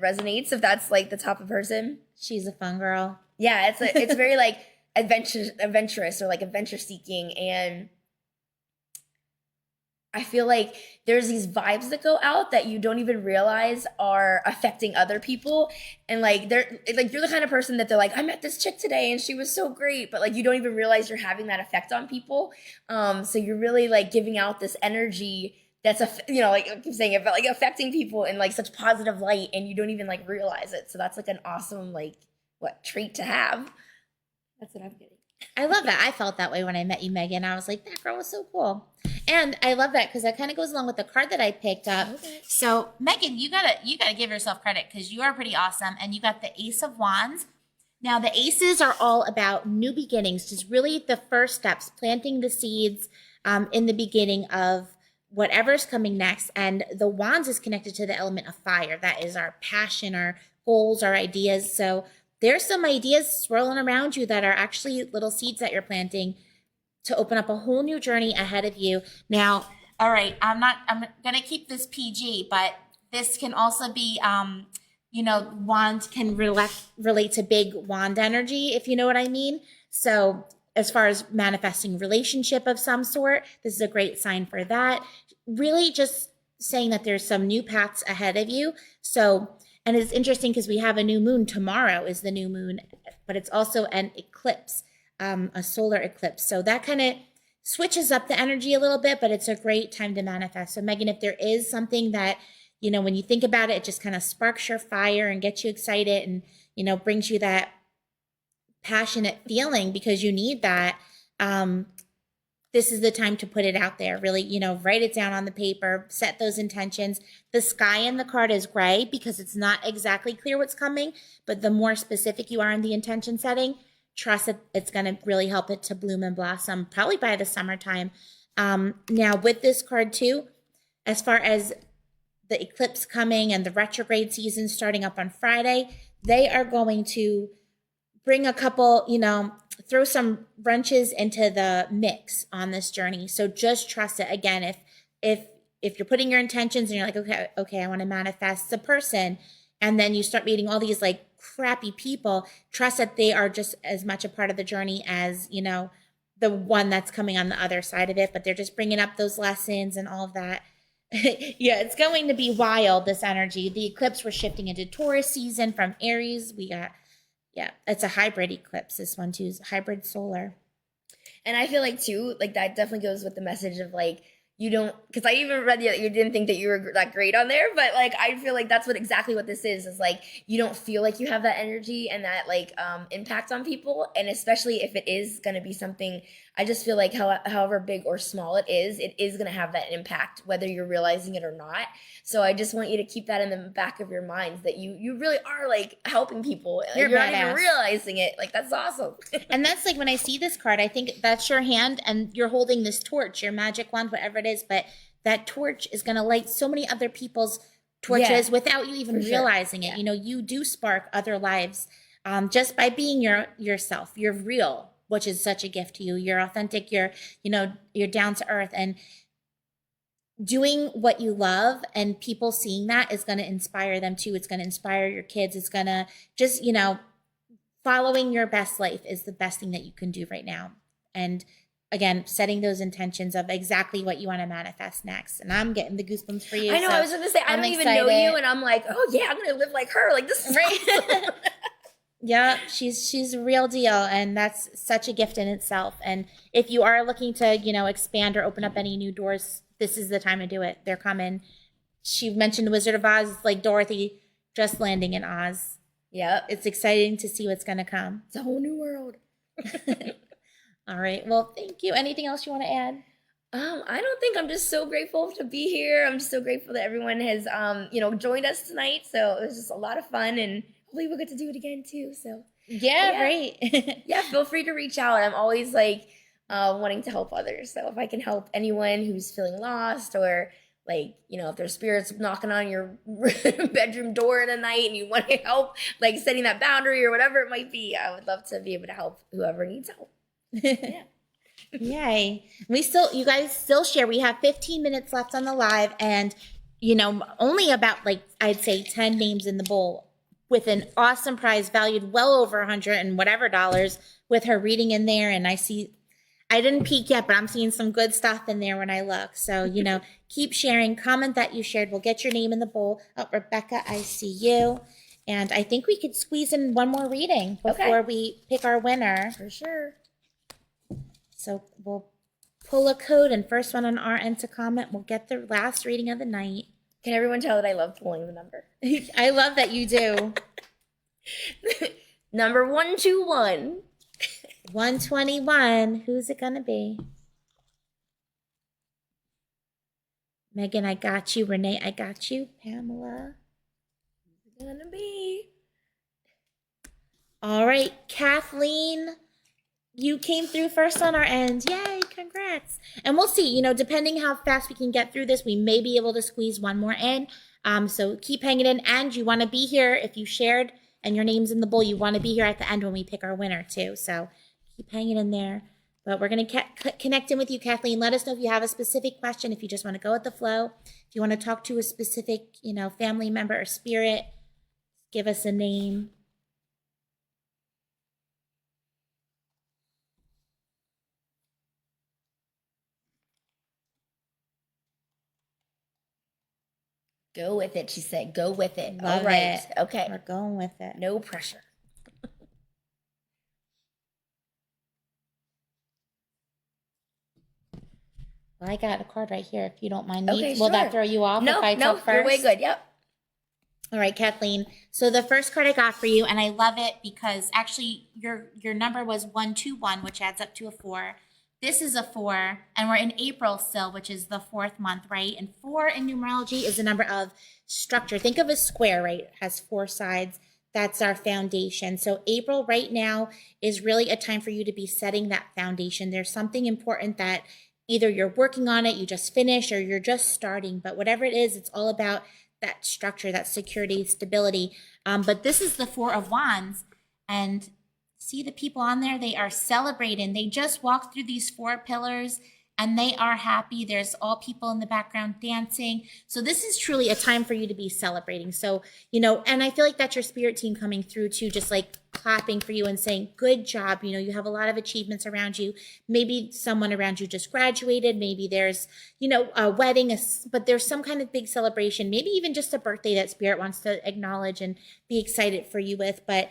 resonates, if that's like the type of person. She's a fun girl. Yeah, it's very like adventurous or like adventure seeking, and I feel like there's these vibes that go out that you don't even realize are affecting other people. And like you're the kind of person that they're like, I met this chick today and she was so great, but like you don't even realize you're having that effect on people. So you're really like giving out this energy that's like I keep saying it, but like affecting people in like such positive light, and you don't even like realize it. So that's like an awesome like trait to have. That's what I'm getting. I love that. I felt that way when I met you, Megan. I was like, that girl was so cool. And I love that because that kind of goes along with the card that I picked up. Okay. So Megan, you gotta give yourself credit because you are pretty awesome. And you got the Ace of Wands. Now the aces are all about new beginnings, just really the first steps, planting the seeds in the beginning of whatever's coming next. And the wands is connected to the element of fire. That is our passion, our goals, our ideas. So there's some ideas swirling around you that are actually little seeds that you're planting to open up a whole new journey ahead of you. Now, all right, I'm going to keep this PG, but this can also be, wand can relate to big wand energy, if you know what I mean. So as far as manifesting relationship of some sort, this is a great sign for that. Really just saying that there's some new paths ahead of you. So, and it's interesting because we have a new moon. Tomorrow is the new moon, but it's also an eclipse, a solar eclipse. So that kind of switches up the energy a little bit, but it's a great time to manifest. So Megan, if there is something that, when you think about it, it just kind of sparks your fire and gets you excited and, brings you that passionate feeling because you need that. This is the time to put it out there. Really, write it down on the paper, set those intentions. The sky in the card is gray because it's not exactly clear what's coming, but the more specific you are in the intention setting, trust that it's going to really help it to bloom and blossom probably by the summertime. Now with this card too, as far as the eclipse coming and the retrograde season starting up on Friday, they are going to bring a couple, throw some wrenches into the mix on this journey. So just trust it. Again, if you're putting your intentions and you're like, okay, I want to manifest the person, and then you start meeting all these like crappy people, trust that they are just as much a part of the journey as, the one that's coming on the other side of it, but they're just bringing up those lessons and all of that. Yeah, it's going to be wild, this energy. The eclipse, we're shifting into Taurus season from Aries. Yeah, it's a hybrid eclipse. This one too is hybrid solar. And I feel like too, like that definitely goes with the message of like, you don't, because I even read that you didn't think that you were that great on there, but like I feel like that's exactly what this is like you don't feel like you have that energy and that like impact on people, and especially if it is going to be something, I just feel like however big or small it is going to have that impact whether you're realizing it or not. So I just want you to keep that in the back of your minds that you really are like helping people. You're not even realizing it. Like that's awesome. And that's like when I see this card, I think that's your hand and you're holding this torch, your magic wand, whatever it is, but that torch is going to light so many other people's torches without you even realizing it. You do spark other lives just by being yourself. You're real, which is such a gift to you. You're authentic. You're down to earth, and doing what you love and people seeing that is going to inspire them too. It's going to inspire your kids. It's going to just, following your best life is the best thing that you can do right now. And again, setting those intentions of exactly what you want to manifest next. And I'm getting the goosebumps for you. I know. So I was going to say, I don't even know you. And I'm like, oh yeah, I'm going to live like her. Like this is right. Yeah, she's a real deal, and that's such a gift in itself. And if you are looking to, expand or open up any new doors, this is the time to do it. They're coming. She mentioned Wizard of Oz, like Dorothy just landing in Oz. Yep. It's exciting to see what's going to come. It's a whole new world. All right. Well, thank you. Anything else you want to add? I don't think. I'm just so grateful to be here. I'm just so grateful that everyone has, joined us tonight. So it was just a lot of fun, and hopefully we'll get to do it again too. So yeah. Right. yeah, feel free to reach out. I'm always like wanting to help others. So if I can help anyone who's feeling lost, or like, if there's spirits knocking on your bedroom door in the night and you want to help, like setting that boundary or whatever it might be, I would love to be able to help whoever needs help. Yeah. Yay. You guys still share. We have 15 minutes left on the live, and, only about, like, I'd say 10 names in the bowl, with an awesome prize valued well over 100 and whatever dollars, with her reading in there. And I didn't peek yet, but I'm seeing some good stuff in there when I look. So, keep sharing. Comment that you shared. We'll get your name in the bowl. Oh, Rebecca, I see you. And I think we could squeeze in one more reading before we pick our winner. For sure. So we'll pull a code, and first one on our end to comment, we'll get the last reading of the night. Can everyone tell that I love pulling the number? I love that you do. Number 121. 121. Who's it going to be? Megan, I got you. Renee, I got you. Pamela. Who's it going to be? All right, Kathleen. You came through first on our end. Yay, congrats. And we'll see, depending how fast we can get through this, we may be able to squeeze one more in. So keep hanging in. And you want to be here if you shared and your name's in the bowl. You want to be here at the end when we pick our winner too. So keep hanging in there. But we're going to connect in with you, Kathleen. Let us know if you have a specific question, if you just want to go with the flow. If you want to talk to a specific, family member or spirit, give us a name. Go with it, she said. Go with it. Love all right. it. Okay. We're going with it. No pressure. Well, I got a card right here, if you don't mind me. Okay, Will that throw you off if I talk first? You're way good. Yep. All right, Kathleen. So the first card I got for you, and I love it because actually your number was 121, which adds up to a 4. This is a 4, and we're in April still, which is the 4th month, right? And 4 in numerology is the number of structure. Think of a square, right? It has 4 sides. That's our foundation. So April right now is really a time for you to be setting that foundation. There's something important that either you're working on it, you just finished, or you're just starting. But whatever it is, it's all about that structure, that security, stability. But this is the 4 of Wands, and see the people on there, they are celebrating. They just walked through these 4 pillars and they are happy. There's all people in the background dancing. So this is truly a time for you to be celebrating. So, and I feel like that's your spirit team coming through too, just like clapping for you and saying, good job. You have a lot of achievements around you. Maybe someone around you just graduated. Maybe there's, a wedding, but there's some kind of big celebration, maybe even just a birthday that spirit wants to acknowledge and be excited for you with. But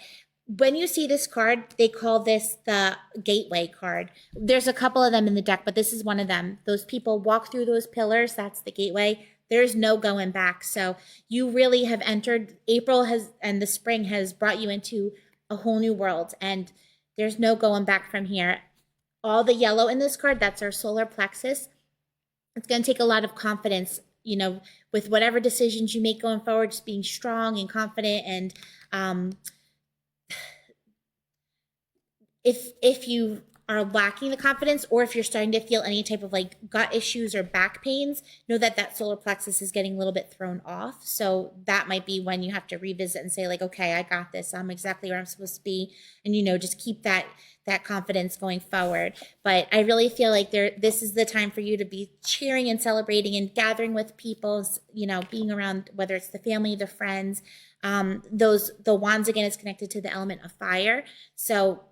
when you see this card, they call this the gateway card. There's a couple of them in the deck, but this is one of them. Those people walk through those pillars. That's the gateway. There's no going back. So you really have entered. April and the spring has brought you into a whole new world, and there's no going back from here. All the yellow in this card, that's our solar plexus. It's going to take a lot of confidence, with whatever decisions you make going forward, just being strong and confident. And if you are lacking the confidence, or if you're starting to feel any type of like gut issues or back pains, know that solar plexus is getting a little bit thrown off. So that might be when you have to revisit and say like, okay, I got this. I'm exactly where I'm supposed to be. And, just keep that confidence going forward. But I really feel like this is the time for you to be cheering and celebrating and gathering with people, being around, whether it's the family, the friends. The wands again is connected to the element of fire. So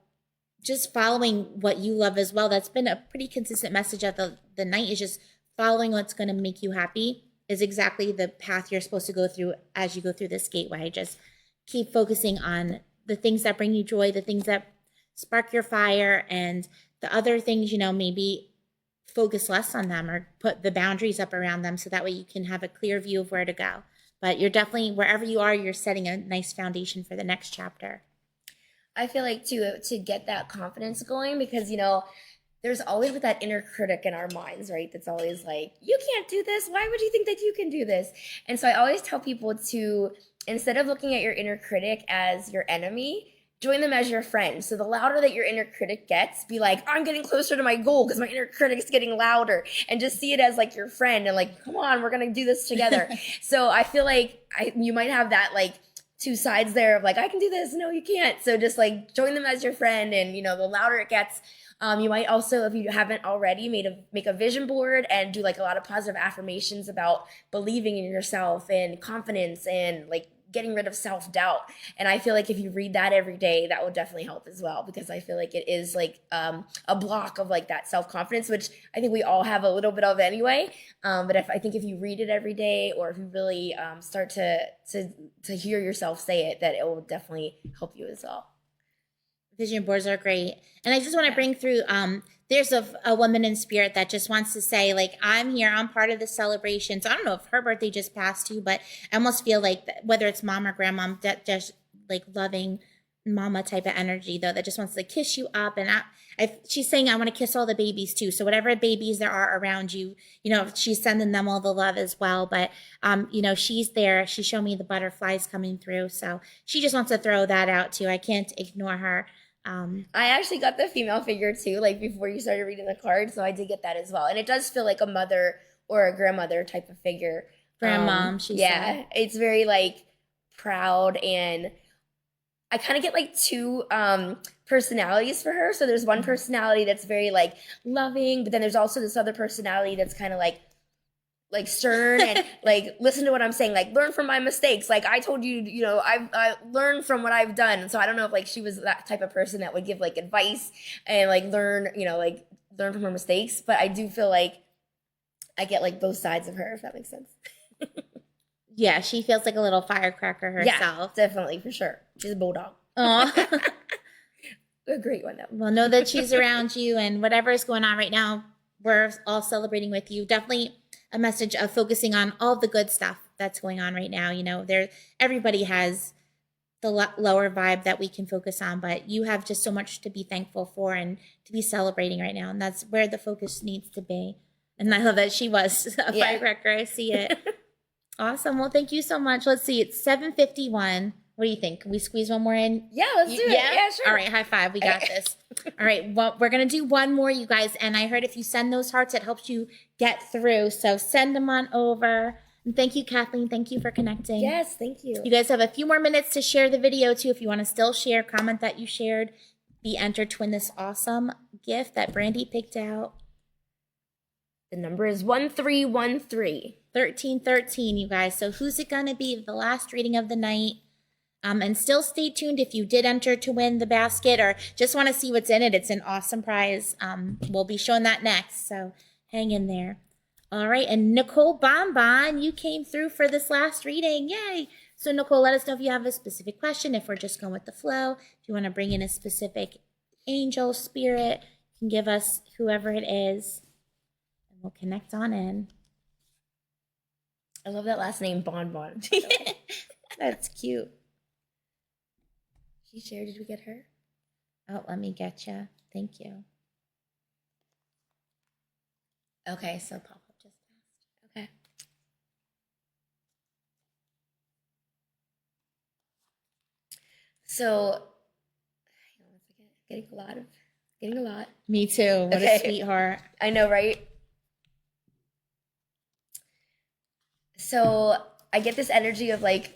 just following what you love as well. That's been a pretty consistent message of the night, is just following what's going to make you happy is exactly the path you're supposed to go through as you go through this gateway. Just keep focusing on the things that bring you joy, the things that spark your fire, and the other things, maybe focus less on them or put the boundaries up around them so that way you can have a clear view of where to go. But you're definitely, wherever you are, you're setting a nice foundation for the next chapter. I feel like to get that confidence going, because there's always with that inner critic in our minds, right? That's always like, you can't do this. Why would you think that you can do this? And so I always tell people to, instead of looking at your inner critic as your enemy, join them as your friend. So the louder that your inner critic gets, be like, I'm getting closer to my goal because my inner critic's getting louder, and just see it as like your friend and like, come on, we're going to do this together. So I feel like you might have that like two sides there of like, I can do this. No, you can't. So just like join them as your friend. And the louder it gets, you might also, if you haven't already, make a vision board and do like a lot of positive affirmations about believing in yourself and confidence and like getting rid of self-doubt. And I feel like if you read that every day, that will definitely help as well, because I feel like it is like a block of like that self-confidence, which I think we all have a little bit of anyway. But I think if you read it every day, or if you really start to hear yourself say it, that it will definitely help you as well. Vision boards are great. And I just want to bring through, there's a woman in spirit that just wants to say, like, I'm here, I'm part of the celebration. So I don't know if her birthday just passed too, but I almost feel like whether it's mom or grandmom, that just like loving mama type of energy, though, that just wants to kiss you up. And she's saying, I want to kiss all the babies too. So whatever babies there are around you, she's sending them all the love as well. But, she's there. She showed me the butterflies coming through. So she just wants to throw that out too. I can't ignore her. I actually got the female figure too, like before you started reading the card. So I did get that as well. And it does feel like a mother or a grandmother type of figure. Grandmom, she said. It's very like proud, and I kind of get like two personalities for her. So there's one personality that's very like loving, but then there's also this other personality that's kind of like stern and like, listen to what I'm saying, like learn from my mistakes. Like I told you, I learned from what I've done. So I don't know if like she was that type of person that would give like advice and like learn from her mistakes. But I do feel like I get like both sides of her, if that makes sense. Yeah, she feels like a little firecracker herself. Yeah, definitely, for sure. She's a bulldog. Aw. A great one, though. Well, know that she's around you, and whatever is going on right now, we're all celebrating with you. Definitely a message of focusing on all the good stuff that's going on right now. Everybody has the lower vibe that we can focus on, but you have just so much to be thankful for and to be celebrating right now, and that's where the focus needs to be. And I love that she was a firecracker. I see it. Awesome. Well, thank you so much. Let's see. It's 7:51. What do you think? Can we squeeze one more in? Yeah, let's do it. Yeah, sure. All right. High five. We got this. All right. Well, we're going to do one more, you guys. And I heard if you send those hearts, it helps you get through. So send them on over. And thank you, Kathleen. Thank you for connecting. Yes, thank you. You guys have a few more minutes to share the video, too. If you want to still share, comment that you shared, be entered to win this awesome gift that Brandi picked out. The number is 1313. 1313, you guys. So who's it going to be? The last reading of the night. And still stay tuned if you did enter to win the basket or just want to see what's in it. It's an awesome prize. We'll be showing that next. So hang in there. All right. And Nicole Bonbon, you came through for this last reading. Yay. So Nicole, let us know if you have a specific question, if we're just going with the flow. If you want to bring in a specific angel, spirit, you can give us whoever it is. And we'll connect on in. I love that last name, Bonbon. That's cute. She shared. Did we get her? Oh, let me get you. Thank you. Okay, so pop up just fast. Okay. So, hang on a second. Getting a lot. Me too. What a sweetheart. I know, right? So I get this energy of like,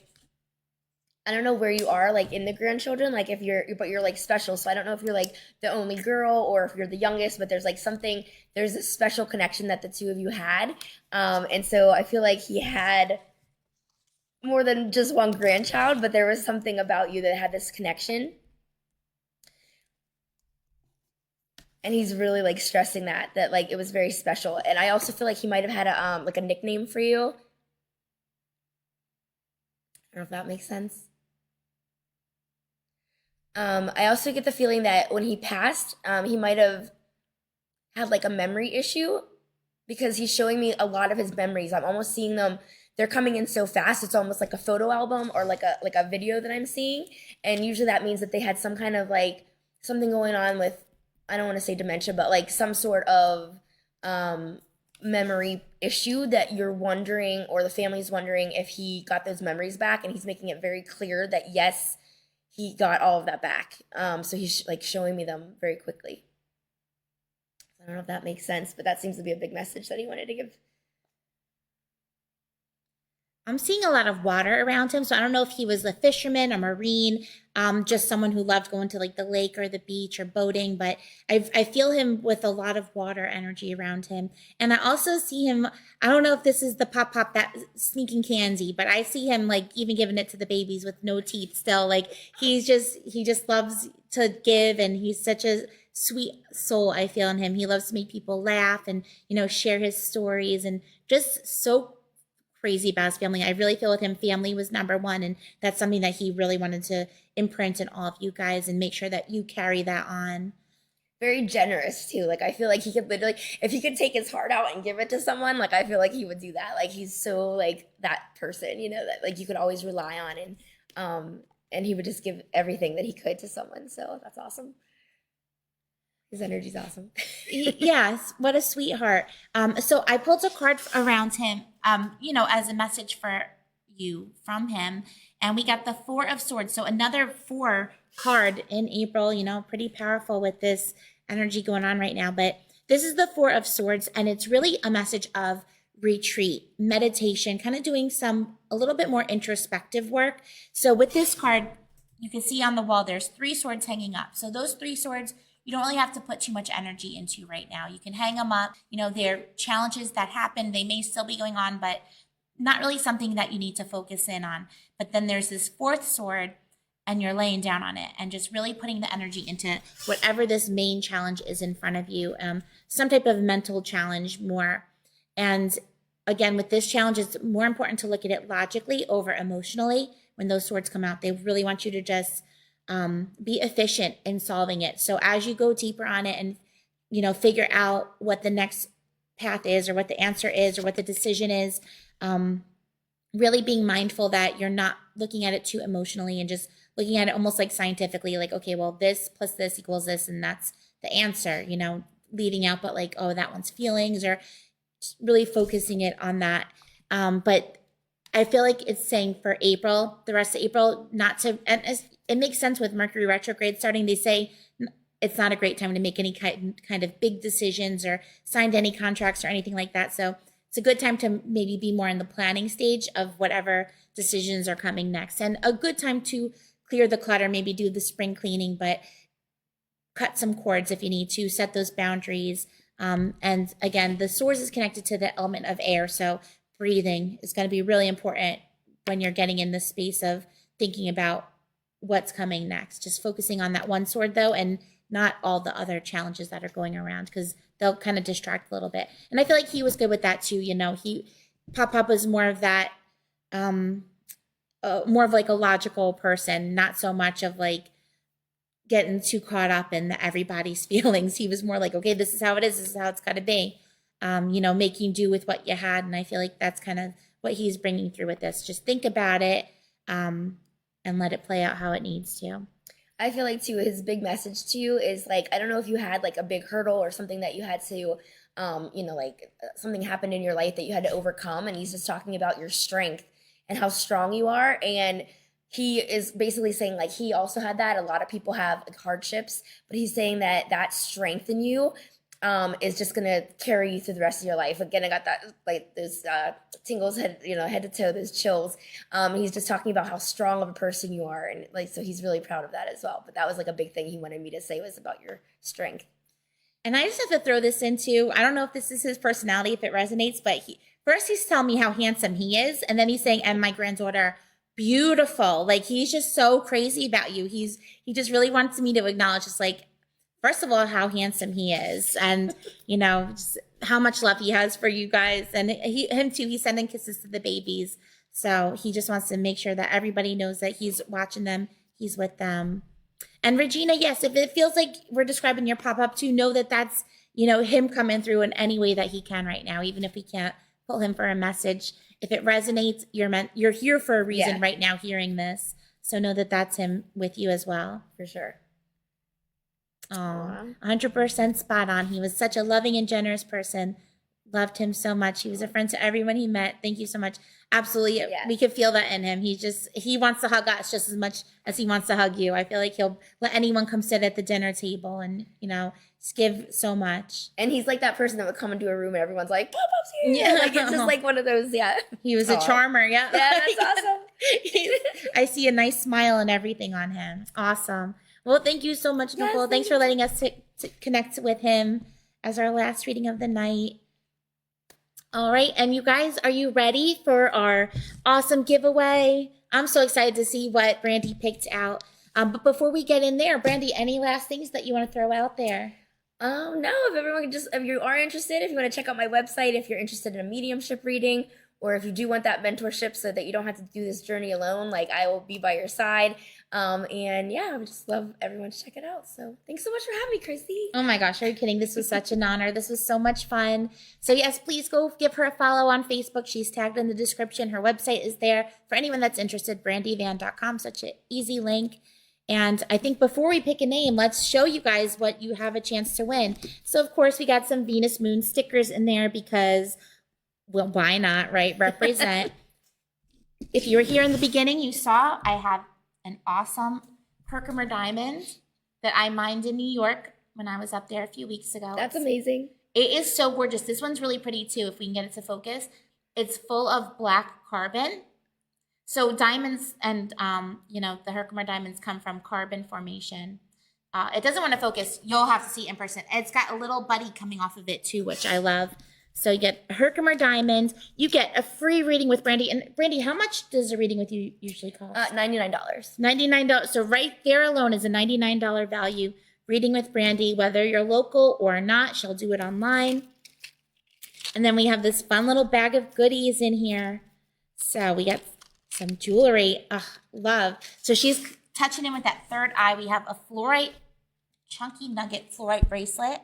I don't know where you are, like in the grandchildren, like but you're like special. So I don't know if you're like the only girl or if you're the youngest, but there's like there's a special connection that the two of you had. And so I feel like he had more than just one grandchild, but there was something about you that had this connection. And he's really like stressing that like it was very special. And I also feel like he might have had a nickname for you. I don't know if that makes sense. I also get the feeling that when he passed, he might have had like a memory issue because he's showing me a lot of his memories. I'm almost seeing them. They're coming in so fast. It's almost like a photo album or like a video that I'm seeing. And usually that means that they had some kind of like something going on with, I don't want to say dementia, but like some sort of um, memory issue that you're wondering, or the family's wondering if he got those memories back. And he's making it very clear that yes, he got all of that back. So he's like showing me them very quickly. I don't know if that makes sense, but that seems to be a big message that he wanted to give. I'm seeing a lot of water around him, so I don't know if he was a fisherman, a marine, just someone who loved going to like the lake or the beach or boating. But I feel him with a lot of water energy around him, and I also see him. I don't know if this is the pop that sneaking candy, but I see him like even giving it to the babies with no teeth still. Like he just loves to give, and he's such a sweet soul. I feel in him. He loves to make people laugh and share his stories and just so crazy about his family. I really feel with him, family was number one. And that's something that he really wanted to imprint in all of you guys and make sure that you carry that on. Very generous too. Like I feel like he could literally, if he could take his heart out and give it to someone, like I feel like he would do that. Like he's so like that person, that like you could always rely on, and he would just give everything that he could to someone. So that's awesome. His energy's awesome. Yes, what a sweetheart. So I pulled a card around him, as a message for you from him, and we got the Four of Swords. So another four card in April. Pretty powerful with this energy going on right now. But this is the Four of Swords, and it's really a message of retreat, meditation, kind of doing a little bit more introspective work. So with this card, you can see on the wall there's three swords hanging up. So those three swords you don't really have to put too much energy into right now. You can hang them up. They're challenges that happen. They may still be going on, but not really something that you need to focus in on. But then there's this fourth sword, and you're laying down on it and just really putting the energy into whatever this main challenge is in front of you. Some type of mental challenge more. And again, with this challenge, it's more important to look at it logically over emotionally. When those swords come out, they really want you to just be efficient in solving it. So as you go deeper on it and, figure out what the next path is or what the answer is or what the decision is, really being mindful that you're not looking at it too emotionally and just looking at it almost like scientifically, like, okay, well, this plus this equals this, and that's the answer, leaving out, but like, oh, that one's feelings, or really focusing it on that. But I feel like it's saying for April, the rest of April, not to, and it makes sense with Mercury retrograde starting. They say it's not a great time to make any kind of big decisions or signed any contracts or anything like that. So it's a good time to maybe be more in the planning stage of whatever decisions are coming next, and a good time to clear the clutter, maybe do the spring cleaning, but cut some cords if you need to, set those boundaries. And again, the source is connected to the element of air. So breathing is going to be really important when you're getting in the space of thinking about what's coming next. Just focusing on that one sword though, and not all the other challenges that are going around, because they'll kind of distract a little bit. And I feel like he was good with that too. Pop was more of that, more of like a logical person, not so much of like getting too caught up in everybody's feelings. He was more like, okay, this is how it is. This is how it's got to be. Making do with what you had. And I feel like that's kind of what he's bringing through with this. Just think about it, and let it play out how it needs to. I feel like too, his big message to you is like, I don't know if you had like a big hurdle or something that you had to, something happened in your life that you had to overcome. And he's just talking about your strength and how strong you are. And he is basically saying like he also had that. A lot of people have like hardships, but he's saying that strength in you is just gonna carry you through the rest of your life. Again, I got that like those tingles head to toe, those chills. He's just talking about how strong of a person you are, and like so he's really proud of that as well. But that was like a big thing he wanted me to say, was about your strength. And I just have to throw this into, I don't know if this is his personality, if it resonates, but he's telling me how handsome he is, and then he's saying, and my granddaughter, beautiful. Like he's just so crazy about you. He just really wants me to acknowledge just like, first of all, how handsome he is, and just how much love he has for you guys, and him too. He's sending kisses to the babies, so he just wants to make sure that everybody knows that he's watching them, he's with them. And Regina, yes, if it feels like we're describing your pop-up too, know that that's, him coming through in any way that he can right now, even if we can't pull him for a message. If it resonates, you're here for a reason right now hearing this. So know that that's him with you as well. For sure. Oh, 100% spot on. He was such a loving and generous person. Loved him so much. He was a friend to everyone he met. Thank you so much. Absolutely. Yeah. We could feel that in him. He wants to hug us just as much as he wants to hug you. I feel like he'll let anyone come sit at the dinner table and, just give so much. And he's like that person that would come into a room and everyone's like, Pop-Up's here. Yeah. Like, it's just like one of those, He was a charmer, yeah. Yeah, that's awesome. I see a nice smile and everything on him. Awesome. Well, thank you so much, Nicole. Thanks for letting us to connect with him as our last reading of the night. All right. And you guys, are you ready for our awesome giveaway? I'm so excited to see what Brandi picked out. But before we get in there, Brandi, any last things that you want to throw out there? No, if you are interested, if you want to check out my website, if you're interested in a mediumship reading, or if you do want that mentorship so that you don't have to do this journey alone, like I will be by your side. And yeah, I would just love everyone to check it out. So thanks so much for having me, Chrissy. Oh my gosh, are you kidding? This was such an honor. This was so much fun. So yes, please go give her a follow on Facebook. She's tagged in the description. Her website is there for anyone that's interested, brandivan.com, such an easy link. And I think before we pick a name, let's show you guys what you have a chance to win. So of course we got some Venus Moon stickers in there because, well, why not, right? Represent. If you were here in the beginning, you saw I have an awesome Herkimer diamond that I mined in New York when I was up there a few weeks ago. That's amazing. It is so gorgeous. This one's really pretty too, if we can get it to focus. It's full of black carbon. So diamonds and, the Herkimer diamonds come from carbon formation. It doesn't want to focus. You'll have to see it in person. It's got a little buddy coming off of it too, which I love. So you get Herkimer diamonds. You get a free reading with Brandi. And Brandi, how much does a reading with you usually cost? $99. $99. So right there alone is a $99 value. Reading with Brandi, whether you're local or not, she'll do it online. And then we have this fun little bag of goodies in here. So we got some jewelry. Love. So she's touching in with that third eye. We have a fluorite, chunky nugget fluorite bracelet.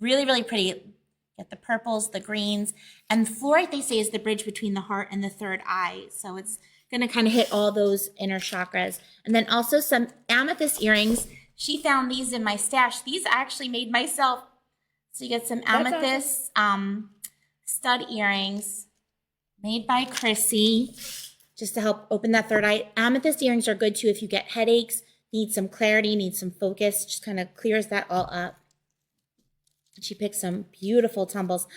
Really, really pretty. Get the purples, the greens. And fluorite, they say, is the bridge between the heart and the third eye. So it's going to kind of hit all those inner chakras. And then also some amethyst earrings. She found these in my stash. These I actually made myself. So you get some amethyst stud earrings made by Chrissy, just to help open that third eye. Amethyst earrings are good too if you get headaches, need some clarity, need some focus. Just kind of clears that all up. She picked some beautiful tumbles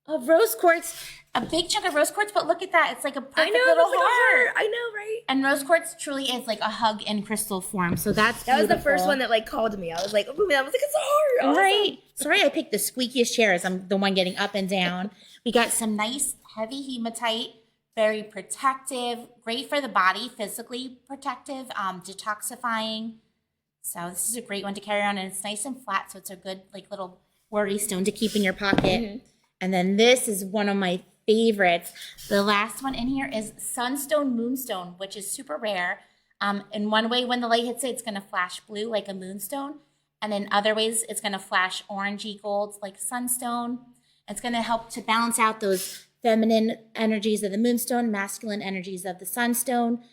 of rose quartz, a big chunk of rose quartz, but look at that. It's like a perfect little heart. I know, right? And rose quartz truly is like a hug in crystal form. So that was the first one that called me. I was like, oh, I was like, it's a heart. Awesome. Right. Sorry, I picked the squeakiest chairs. I'm the one getting up and down. We got some nice heavy hematite, very protective, great for the body, physically protective, detoxifying. So this is a great one to carry on, and it's nice and flat, so it's a good little worry stone to keep in your pocket. Mm-hmm. And then this is one of my favorites. The last one in here is Sunstone Moonstone, which is super rare. In one way, when the light hits it, it's going to flash blue like a moonstone. And in other ways, it's going to flash orangey gold like sunstone. It's going to help to balance out those feminine energies of the moonstone, masculine energies of the sunstone.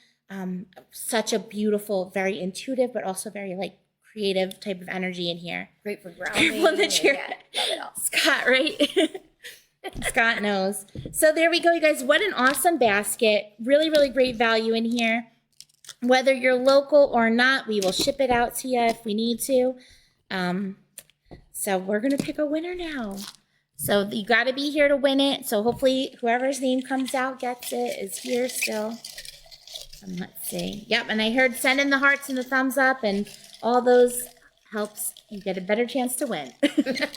Such a beautiful, very intuitive, but also very creative type of energy in here. Great for grounding. Love that you're Scott, right? Scott knows. So there we go, you guys. What an awesome basket. Really, really great value in here. Whether you're local or not, we will ship it out to you if we need to. So we're going to pick a winner now. So you got to be here to win it. So hopefully whoever's name comes out gets it, is here still. Let's see. Yep, and I heard send in the hearts and the thumbs up, and all those helps you get a better chance to win. I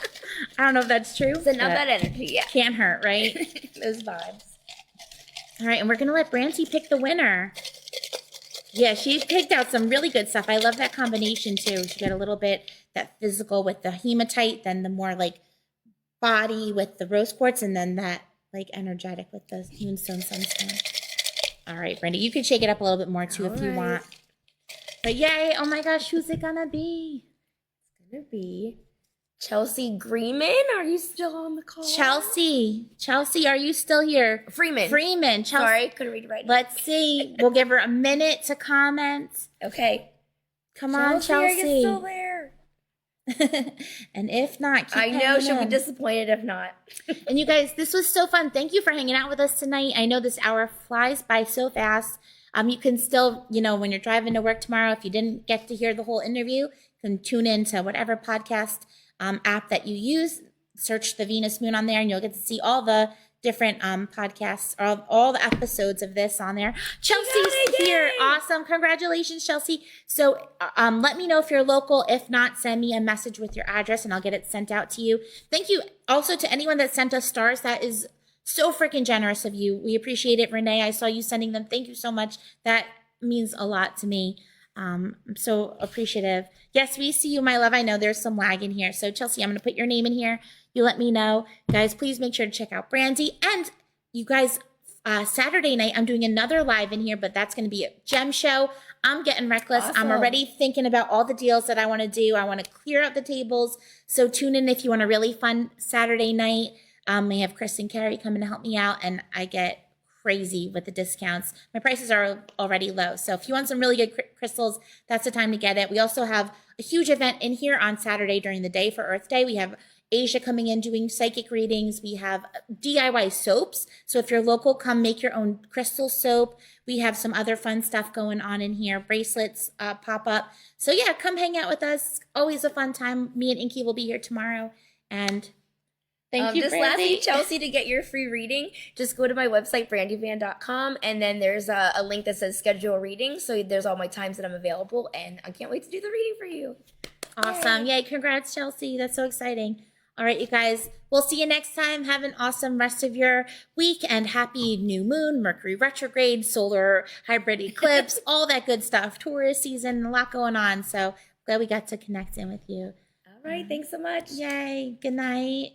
don't know if that's true. Send out that energy, yeah. Can't hurt, right? Those vibes. All right, and we're going to let Brandi pick the winner. Yeah, she picked out some really good stuff. I love that combination, too. She got a little bit that physical with the hematite, then the more body with the rose quartz, and then that energetic with the moonstone sunstone. All right, Brandi, you can shake it up a little bit more, too, if you want. But yay. Oh my gosh, who's it gonna be? It's gonna be Chelsea Greenman. Are you still on the call? Chelsea, are you still here? Freeman. Chelsea. Sorry, couldn't read right. Let's see. We'll give her a minute to comment. Okay. Come on, Chelsea. Are you still there? And if not, keep I know she'll in. be disappointed if not. And you guys, this was so fun. Thank you for hanging out with us tonight. I know this hour flies by so fast. You can still, when you're driving to work tomorrow, if you didn't get to hear the whole interview, you can tune in to whatever podcast app that you use. Search the Venus Moon on there, and you'll get to see all the different podcasts, or all the episodes of this on there. Chelsea's here. Awesome. Congratulations, Chelsea. So let me know if you're local. If not, send me a message with your address and I'll get it sent out to you. Thank you also to anyone that sent us stars. That is so freaking generous of you. We appreciate it. Renee, I saw you sending them. Thank you so much. That means a lot to me. I'm so appreciative. Yes, we see you, my love. I know there's some lag in here. So Chelsea, I'm going to put your name in here. You let me know. Guys, please make sure to check out Brandi. And you guys, Saturday night, I'm doing another live in here, but that's going to be a gem show. I'm getting reckless. Awesome. I'm already thinking about all the deals that I want to do. I want to clear out the tables. So tune in if you want a really fun Saturday night. We have Chris and Carrie coming to help me out, and I get crazy with the discounts. My prices are already low. So if you want some really good crystals, that's the time to get it. We also have a huge event in here on Saturday during the day for Earth Day. We have Asia coming in doing psychic readings. We have DIY soaps. So if you're local, come make your own crystal soap. We have some other fun stuff going on in here. Bracelets pop up. So yeah, come hang out with us. Always a fun time. Me and Inky will be here tomorrow. And thank you, just Brandi. lastly, Chelsea, to get your free reading, just go to my website, brandyvan.com, and then there's a link that says schedule a reading. So there's all my times that I'm available, and I can't wait to do the reading for you. Awesome. Yay. Congrats, Chelsea. That's so exciting. All right, you guys, we'll see you next time. Have an awesome rest of your week, and happy new moon, Mercury retrograde, solar hybrid eclipse, all that good stuff. Taurus season, a lot going on. So glad we got to connect in with you. All right. Thanks so much. Yay. Good night.